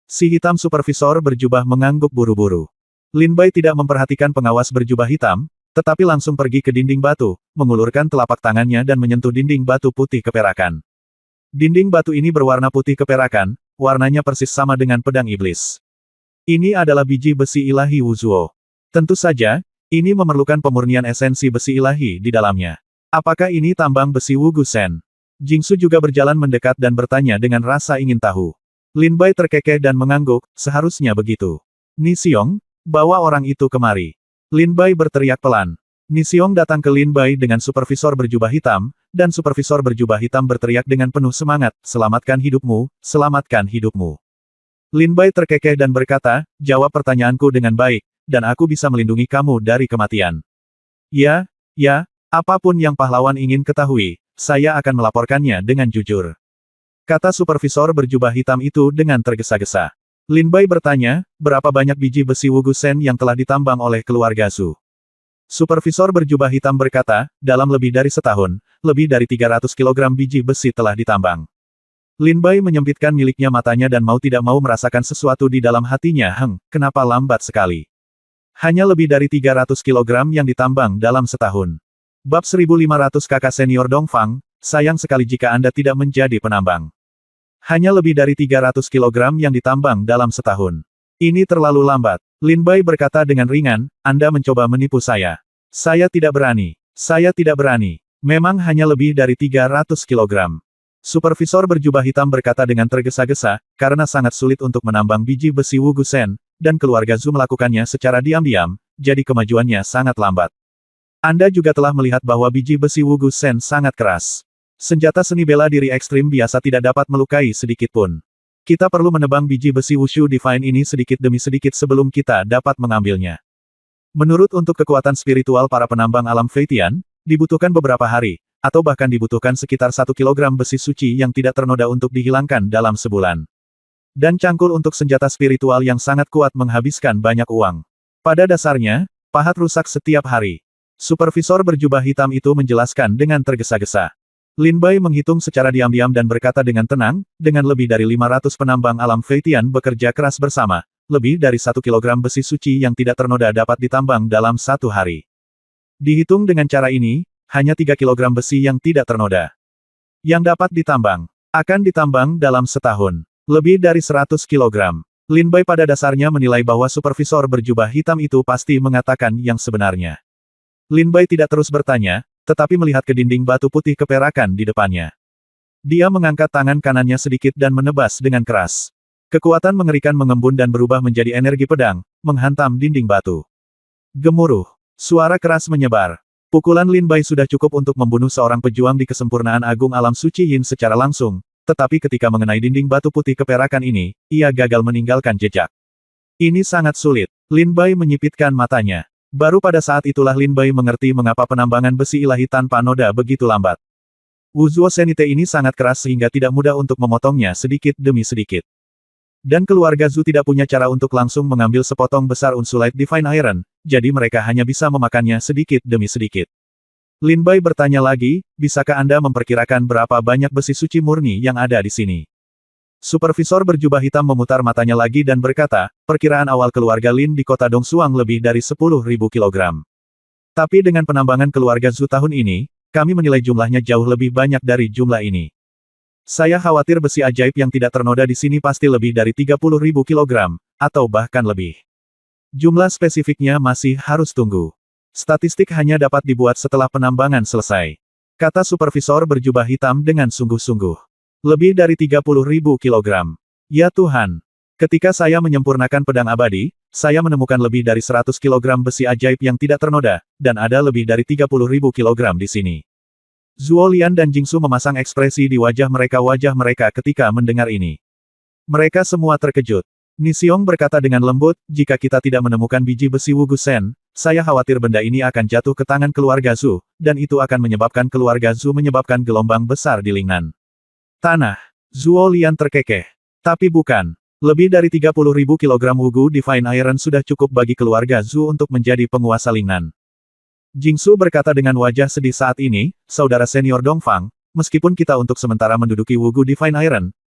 Si hitam supervisor berjubah mengangguk buru-buru. Lin Bai tidak memperhatikan pengawas berjubah hitam, tetapi langsung pergi ke dinding batu, mengulurkan telapak tangannya dan menyentuh dinding batu putih keperakan. Dinding batu ini berwarna putih keperakan, warnanya persis sama dengan pedang iblis. Ini adalah biji besi ilahi Wuzuo. Tentu saja, ini memerlukan pemurnian esensi besi ilahi di dalamnya. Apakah ini tambang besi Wuguosen? Jingsu juga berjalan mendekat dan bertanya dengan rasa ingin tahu. Lin Bai terkekeh dan mengangguk, seharusnya begitu. Nisyong, bawa orang itu kemari. Lin Bai berteriak pelan. Nisyong datang ke Lin Bai dengan supervisor berjubah hitam, dan supervisor berjubah hitam berteriak dengan penuh semangat, selamatkan hidupmu, selamatkan hidupmu. Lin Bai terkekeh dan berkata, jawab pertanyaanku dengan baik, dan aku bisa melindungi kamu dari kematian. Ya, apapun yang pahlawan ingin ketahui, saya akan melaporkannya dengan jujur. Kata supervisor berjubah hitam itu dengan tergesa-gesa. Lin Bai bertanya, berapa banyak biji besi Wuguosen yang telah ditambang oleh keluarga Zhu? Supervisor berjubah hitam berkata, dalam lebih dari setahun, lebih dari 300 kg biji besi telah ditambang. Lin Bai menyempitkan miliknya matanya dan mau tidak mau merasakan sesuatu di dalam hatinya. Kenapa lambat sekali? Hanya lebih dari 300 kg yang ditambang dalam setahun. Bab 1500 kakak senior Dongfang, sayang sekali jika Anda tidak menjadi penambang. Hanya lebih dari 300 kg yang ditambang dalam setahun. Ini terlalu lambat. Lin Bai berkata dengan ringan, Anda mencoba menipu saya. Saya tidak berani. Memang hanya lebih dari 300 kg. Supervisor berjubah hitam berkata dengan tergesa-gesa, karena sangat sulit untuk menambang biji besi Wuguosen, dan keluarga Zhu melakukannya secara diam-diam, jadi kemajuannya sangat lambat. Anda juga telah melihat bahwa biji besi Wuguosen sangat keras. Senjata seni bela diri ekstrim biasa tidak dapat melukai sedikit pun. Kita perlu menebang biji besi Wushu Divine ini sedikit demi sedikit sebelum kita dapat mengambilnya. Menurut untuk kekuatan spiritual para penambang alam Feitian, dibutuhkan beberapa hari, atau bahkan dibutuhkan sekitar 1 kg besi suci yang tidak ternoda untuk dihilangkan dalam sebulan. Dan cangkul untuk senjata spiritual yang sangat kuat menghabiskan banyak uang. Pada dasarnya, pahat rusak setiap hari. Supervisor berjubah hitam itu menjelaskan dengan tergesa-gesa. Lin Bai menghitung secara diam-diam dan berkata dengan tenang, dengan lebih dari 500 penambang alam Feitian bekerja keras bersama, lebih dari 1 kg besi suci yang tidak ternoda dapat ditambang dalam 1 hari. Dihitung dengan cara ini, hanya 3 kg besi yang tidak ternoda. Yang dapat ditambang, akan ditambang dalam setahun. Lebih dari 100 kg. Lin Bai pada dasarnya menilai bahwa supervisor berjubah hitam itu pasti mengatakan yang sebenarnya. Lin Bai tidak terus bertanya, tetapi melihat ke dinding batu putih keperakan di depannya. Dia mengangkat tangan kanannya sedikit dan menebas dengan keras. Kekuatan mengerikan mengembun dan berubah menjadi energi pedang, menghantam dinding batu. Gemuruh. Suara keras menyebar. Pukulan Lin Bai sudah cukup untuk membunuh seorang pejuang di kesempurnaan agung alam suci Yin secara langsung, tetapi ketika mengenai dinding batu putih keperakan ini, ia gagal meninggalkan jejak. Ini sangat sulit. Lin Bai menyipitkan matanya. Baru pada saat itulah Lin Bai mengerti mengapa penambangan besi ilahi tanpa noda begitu lambat. Wuzuo Senite ini sangat keras sehingga tidak mudah untuk memotongnya sedikit demi sedikit. Dan keluarga Zhu tidak punya cara untuk langsung mengambil sepotong besar Unsulite Divine Iron, jadi mereka hanya bisa memakannya sedikit demi sedikit. Lin Bai bertanya lagi, bisakah Anda memperkirakan berapa banyak besi suci murni yang ada di sini? Supervisor berjubah hitam memutar matanya lagi dan berkata, perkiraan awal keluarga Lin di kota Dongsuang lebih dari 10.000 kg. Tapi dengan penambangan keluarga Zhu tahun ini, kami menilai jumlahnya jauh lebih banyak dari jumlah ini. Saya khawatir besi ajaib yang tidak ternoda di sini pasti lebih dari 30.000 kg, atau bahkan lebih. Jumlah spesifiknya masih harus tunggu. Statistik hanya dapat dibuat setelah penambangan selesai. Kata supervisor berjubah hitam dengan sungguh-sungguh. Lebih dari 30.000 kilogram. Ya Tuhan. Ketika saya menyempurnakan pedang abadi, saya menemukan lebih dari 100 kilogram besi ajaib yang tidak ternoda, dan ada lebih dari 30.000 kilogram di sini. Zuo Lian dan Jingsu memasang ekspresi di wajah mereka ketika mendengar ini. Mereka semua terkejut. Nixiong berkata dengan lembut, jika kita tidak menemukan biji besi Wugu Shen, saya khawatir benda ini akan jatuh ke tangan keluarga Zhu, dan itu akan menyebabkan keluarga Zhu menyebabkan gelombang besar di Lingnan. Tanah. Zuo Lian terkekeh. Tapi bukan. Lebih dari 30.000 kilogram Wugu Divine Iron sudah cukup bagi keluarga Zhu untuk menjadi penguasa Lingnan. Jingsu berkata dengan wajah sedih saat ini, saudara senior Dongfang, meskipun kita untuk sementara menduduki Wugu Divine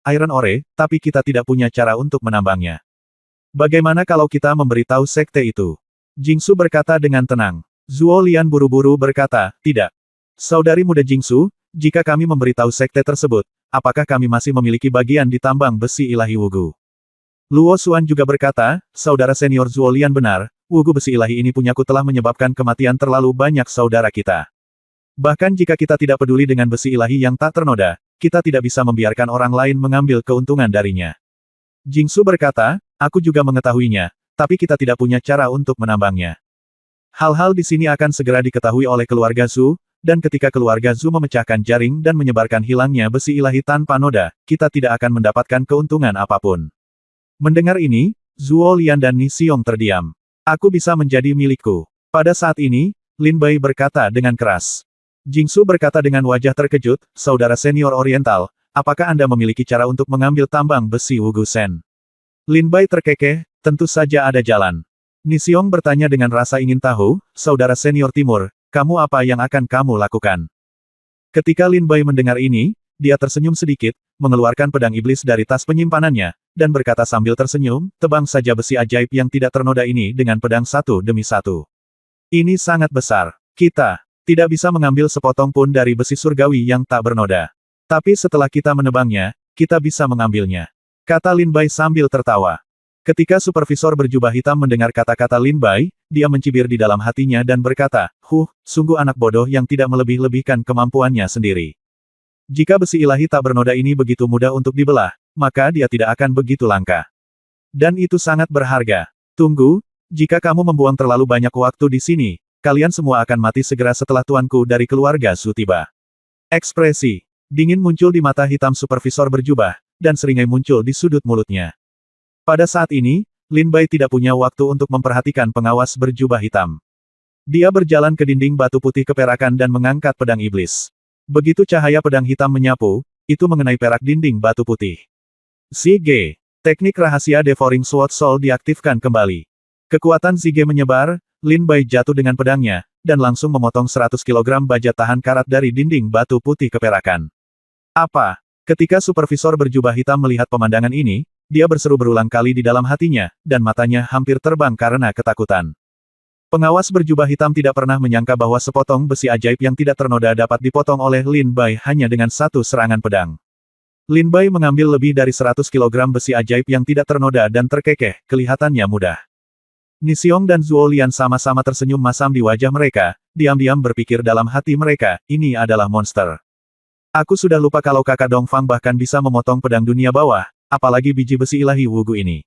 Iron Ore, tapi kita tidak punya cara untuk menambangnya. Bagaimana kalau kita memberitahu sekte itu? Jingsu berkata dengan tenang. Zuo Lian buru-buru berkata, tidak. Saudari muda Jingsu, jika kami memberitahu sekte tersebut, apakah kami masih memiliki bagian di tambang besi ilahi Wugu? Luo Xuan juga berkata, saudara senior Zuo Lian benar, Wugu besi ilahi ini punyaku telah menyebabkan kematian terlalu banyak saudara kita. Bahkan jika kita tidak peduli dengan besi ilahi yang tak ternoda, kita tidak bisa membiarkan orang lain mengambil keuntungan darinya. Jingsu berkata, aku juga mengetahuinya, tapi kita tidak punya cara untuk menambangnya. Hal-hal di sini akan segera diketahui oleh keluarga Zhu, dan ketika keluarga Zhu memecahkan jaring dan menyebarkan hilangnya besi ilahi tanpa noda, kita tidak akan mendapatkan keuntungan apapun. Mendengar ini, Zuo Lian dan Nixiong terdiam. Aku bisa menjadi milikku. Pada saat ini, Lin Bai berkata dengan keras. Jingsu berkata dengan wajah terkejut, saudara senior Oriental, apakah Anda memiliki cara untuk mengambil tambang besi Wugu Shen? Lin Bai terkekeh, tentu saja ada jalan. Nixiong bertanya dengan rasa ingin tahu, saudara senior Timur, kamu apa yang akan kamu lakukan? Ketika Lin Bai mendengar ini, dia tersenyum sedikit, mengeluarkan pedang iblis dari tas penyimpanannya, dan berkata sambil tersenyum, tebang saja besi ajaib yang tidak ternoda ini dengan pedang satu demi satu. Ini sangat besar. Kita tidak bisa mengambil sepotong pun dari besi surgawi yang tak bernoda. Tapi setelah kita menebangnya, kita bisa mengambilnya. Kata Lin Bai sambil tertawa. Ketika supervisor berjubah hitam mendengar kata-kata Lin Bai, dia mencibir di dalam hatinya dan berkata, sungguh anak bodoh yang tidak melebih-lebihkan kemampuannya sendiri. Jika besi ilahi tak bernoda ini begitu mudah untuk dibelah, maka dia tidak akan begitu langka. Dan itu sangat berharga. Tunggu, jika kamu membuang terlalu banyak waktu di sini, kalian semua akan mati segera setelah tuanku dari keluarga Zhu tiba. Ekspresi dingin muncul di mata hitam supervisor berjubah, dan seringai muncul di sudut mulutnya. Pada saat ini, Lin Bai tidak punya waktu untuk memperhatikan pengawas berjubah hitam. Dia berjalan ke dinding batu putih keperakan dan mengangkat pedang iblis. Begitu cahaya pedang hitam menyapu, itu mengenai perak dinding batu putih. Zige. Teknik rahasia Devouring Sword Soul diaktifkan kembali. Kekuatan Zige menyebar, Lin Bai jatuh dengan pedangnya, dan langsung memotong 100 kg baja tahan karat dari dinding batu putih keperakan. Apa? Ketika supervisor berjubah hitam melihat pemandangan ini, dia berseru berulang kali di dalam hatinya, dan matanya hampir terbang karena ketakutan. Pengawas berjubah hitam tidak pernah menyangka bahwa sepotong besi ajaib yang tidak ternoda dapat dipotong oleh Lin Bai hanya dengan satu serangan pedang. Lin Bai mengambil lebih dari 100 kg besi ajaib yang tidak ternoda dan terkekeh, kelihatannya mudah. Nixiong dan Zuo Lian sama-sama tersenyum masam di wajah mereka, diam-diam berpikir dalam hati mereka, ini adalah monster. Aku sudah lupa kalau kakak Dongfang bahkan bisa memotong pedang dunia bawah, apalagi biji besi ilahi Wugu ini.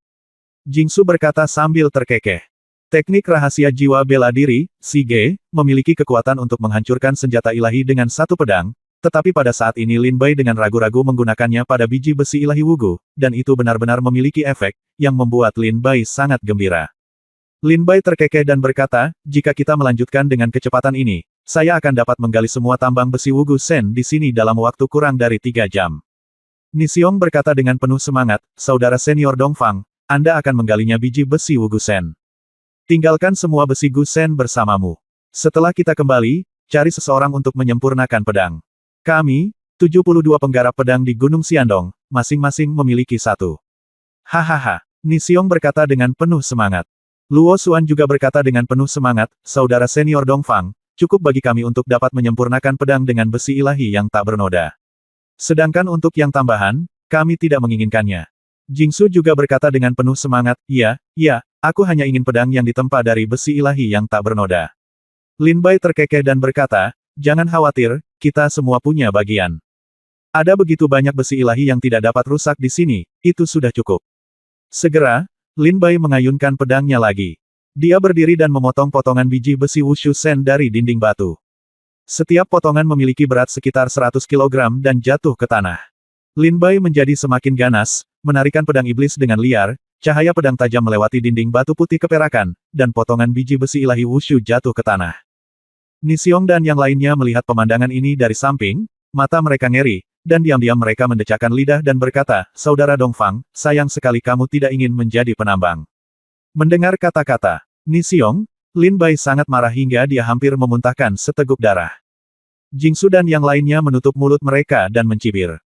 Jingsu berkata sambil terkekeh. Teknik rahasia jiwa bela diri, Zige, memiliki kekuatan untuk menghancurkan senjata ilahi dengan satu pedang, tetapi pada saat ini Lin Bai dengan ragu-ragu menggunakannya pada biji besi ilahi Wugu, dan itu benar-benar memiliki efek, yang membuat Lin Bai sangat gembira. Lin Bai terkekeh dan berkata, jika kita melanjutkan dengan kecepatan ini, saya akan dapat menggali semua tambang besi Wugu Shen di sini dalam waktu kurang dari 3 jam. Nixiong berkata dengan penuh semangat, saudara senior Dongfang, Anda akan menggalinya biji besi Wugu Shen. Tinggalkan semua besi Gu Shen bersamamu. Setelah kita kembali, cari seseorang untuk menyempurnakan pedang. Kami, 72 penggarap pedang di Gunung Xiandong, masing-masing memiliki satu. Hahaha, Nixiong berkata dengan penuh semangat. Luo Xuan juga berkata dengan penuh semangat, saudara senior Dongfang, cukup bagi kami untuk dapat menyempurnakan pedang dengan besi ilahi yang tak bernoda. Sedangkan untuk yang tambahan, kami tidak menginginkannya. Jingsu juga berkata dengan penuh semangat, iya, Aku hanya ingin pedang yang ditempa dari besi ilahi yang tak bernoda. Lin Bai terkekeh dan berkata, jangan khawatir, kita semua punya bagian. Ada begitu banyak besi ilahi yang tidak dapat rusak di sini, itu sudah cukup. Segera, Lin Bai mengayunkan pedangnya lagi. Dia berdiri dan memotong potongan biji besi Wushu Sen dari dinding batu. Setiap potongan memiliki berat sekitar 100 kg dan jatuh ke tanah. Lin Bai menjadi semakin ganas, menarikan pedang iblis dengan liar, cahaya pedang tajam melewati dinding batu putih keperakan, dan potongan biji besi ilahi Wushu jatuh ke tanah. Nixiong dan yang lainnya melihat pemandangan ini dari samping, mata mereka ngeri, dan diam-diam mereka mendecakkan lidah dan berkata, Saudara Dongfang, sayang sekali kamu tidak ingin menjadi penambang. Mendengar kata-kata Nixiong, Lin Bai sangat marah hingga dia hampir memuntahkan seteguk darah. Jingsu dan yang lainnya menutup mulut mereka dan mencibir.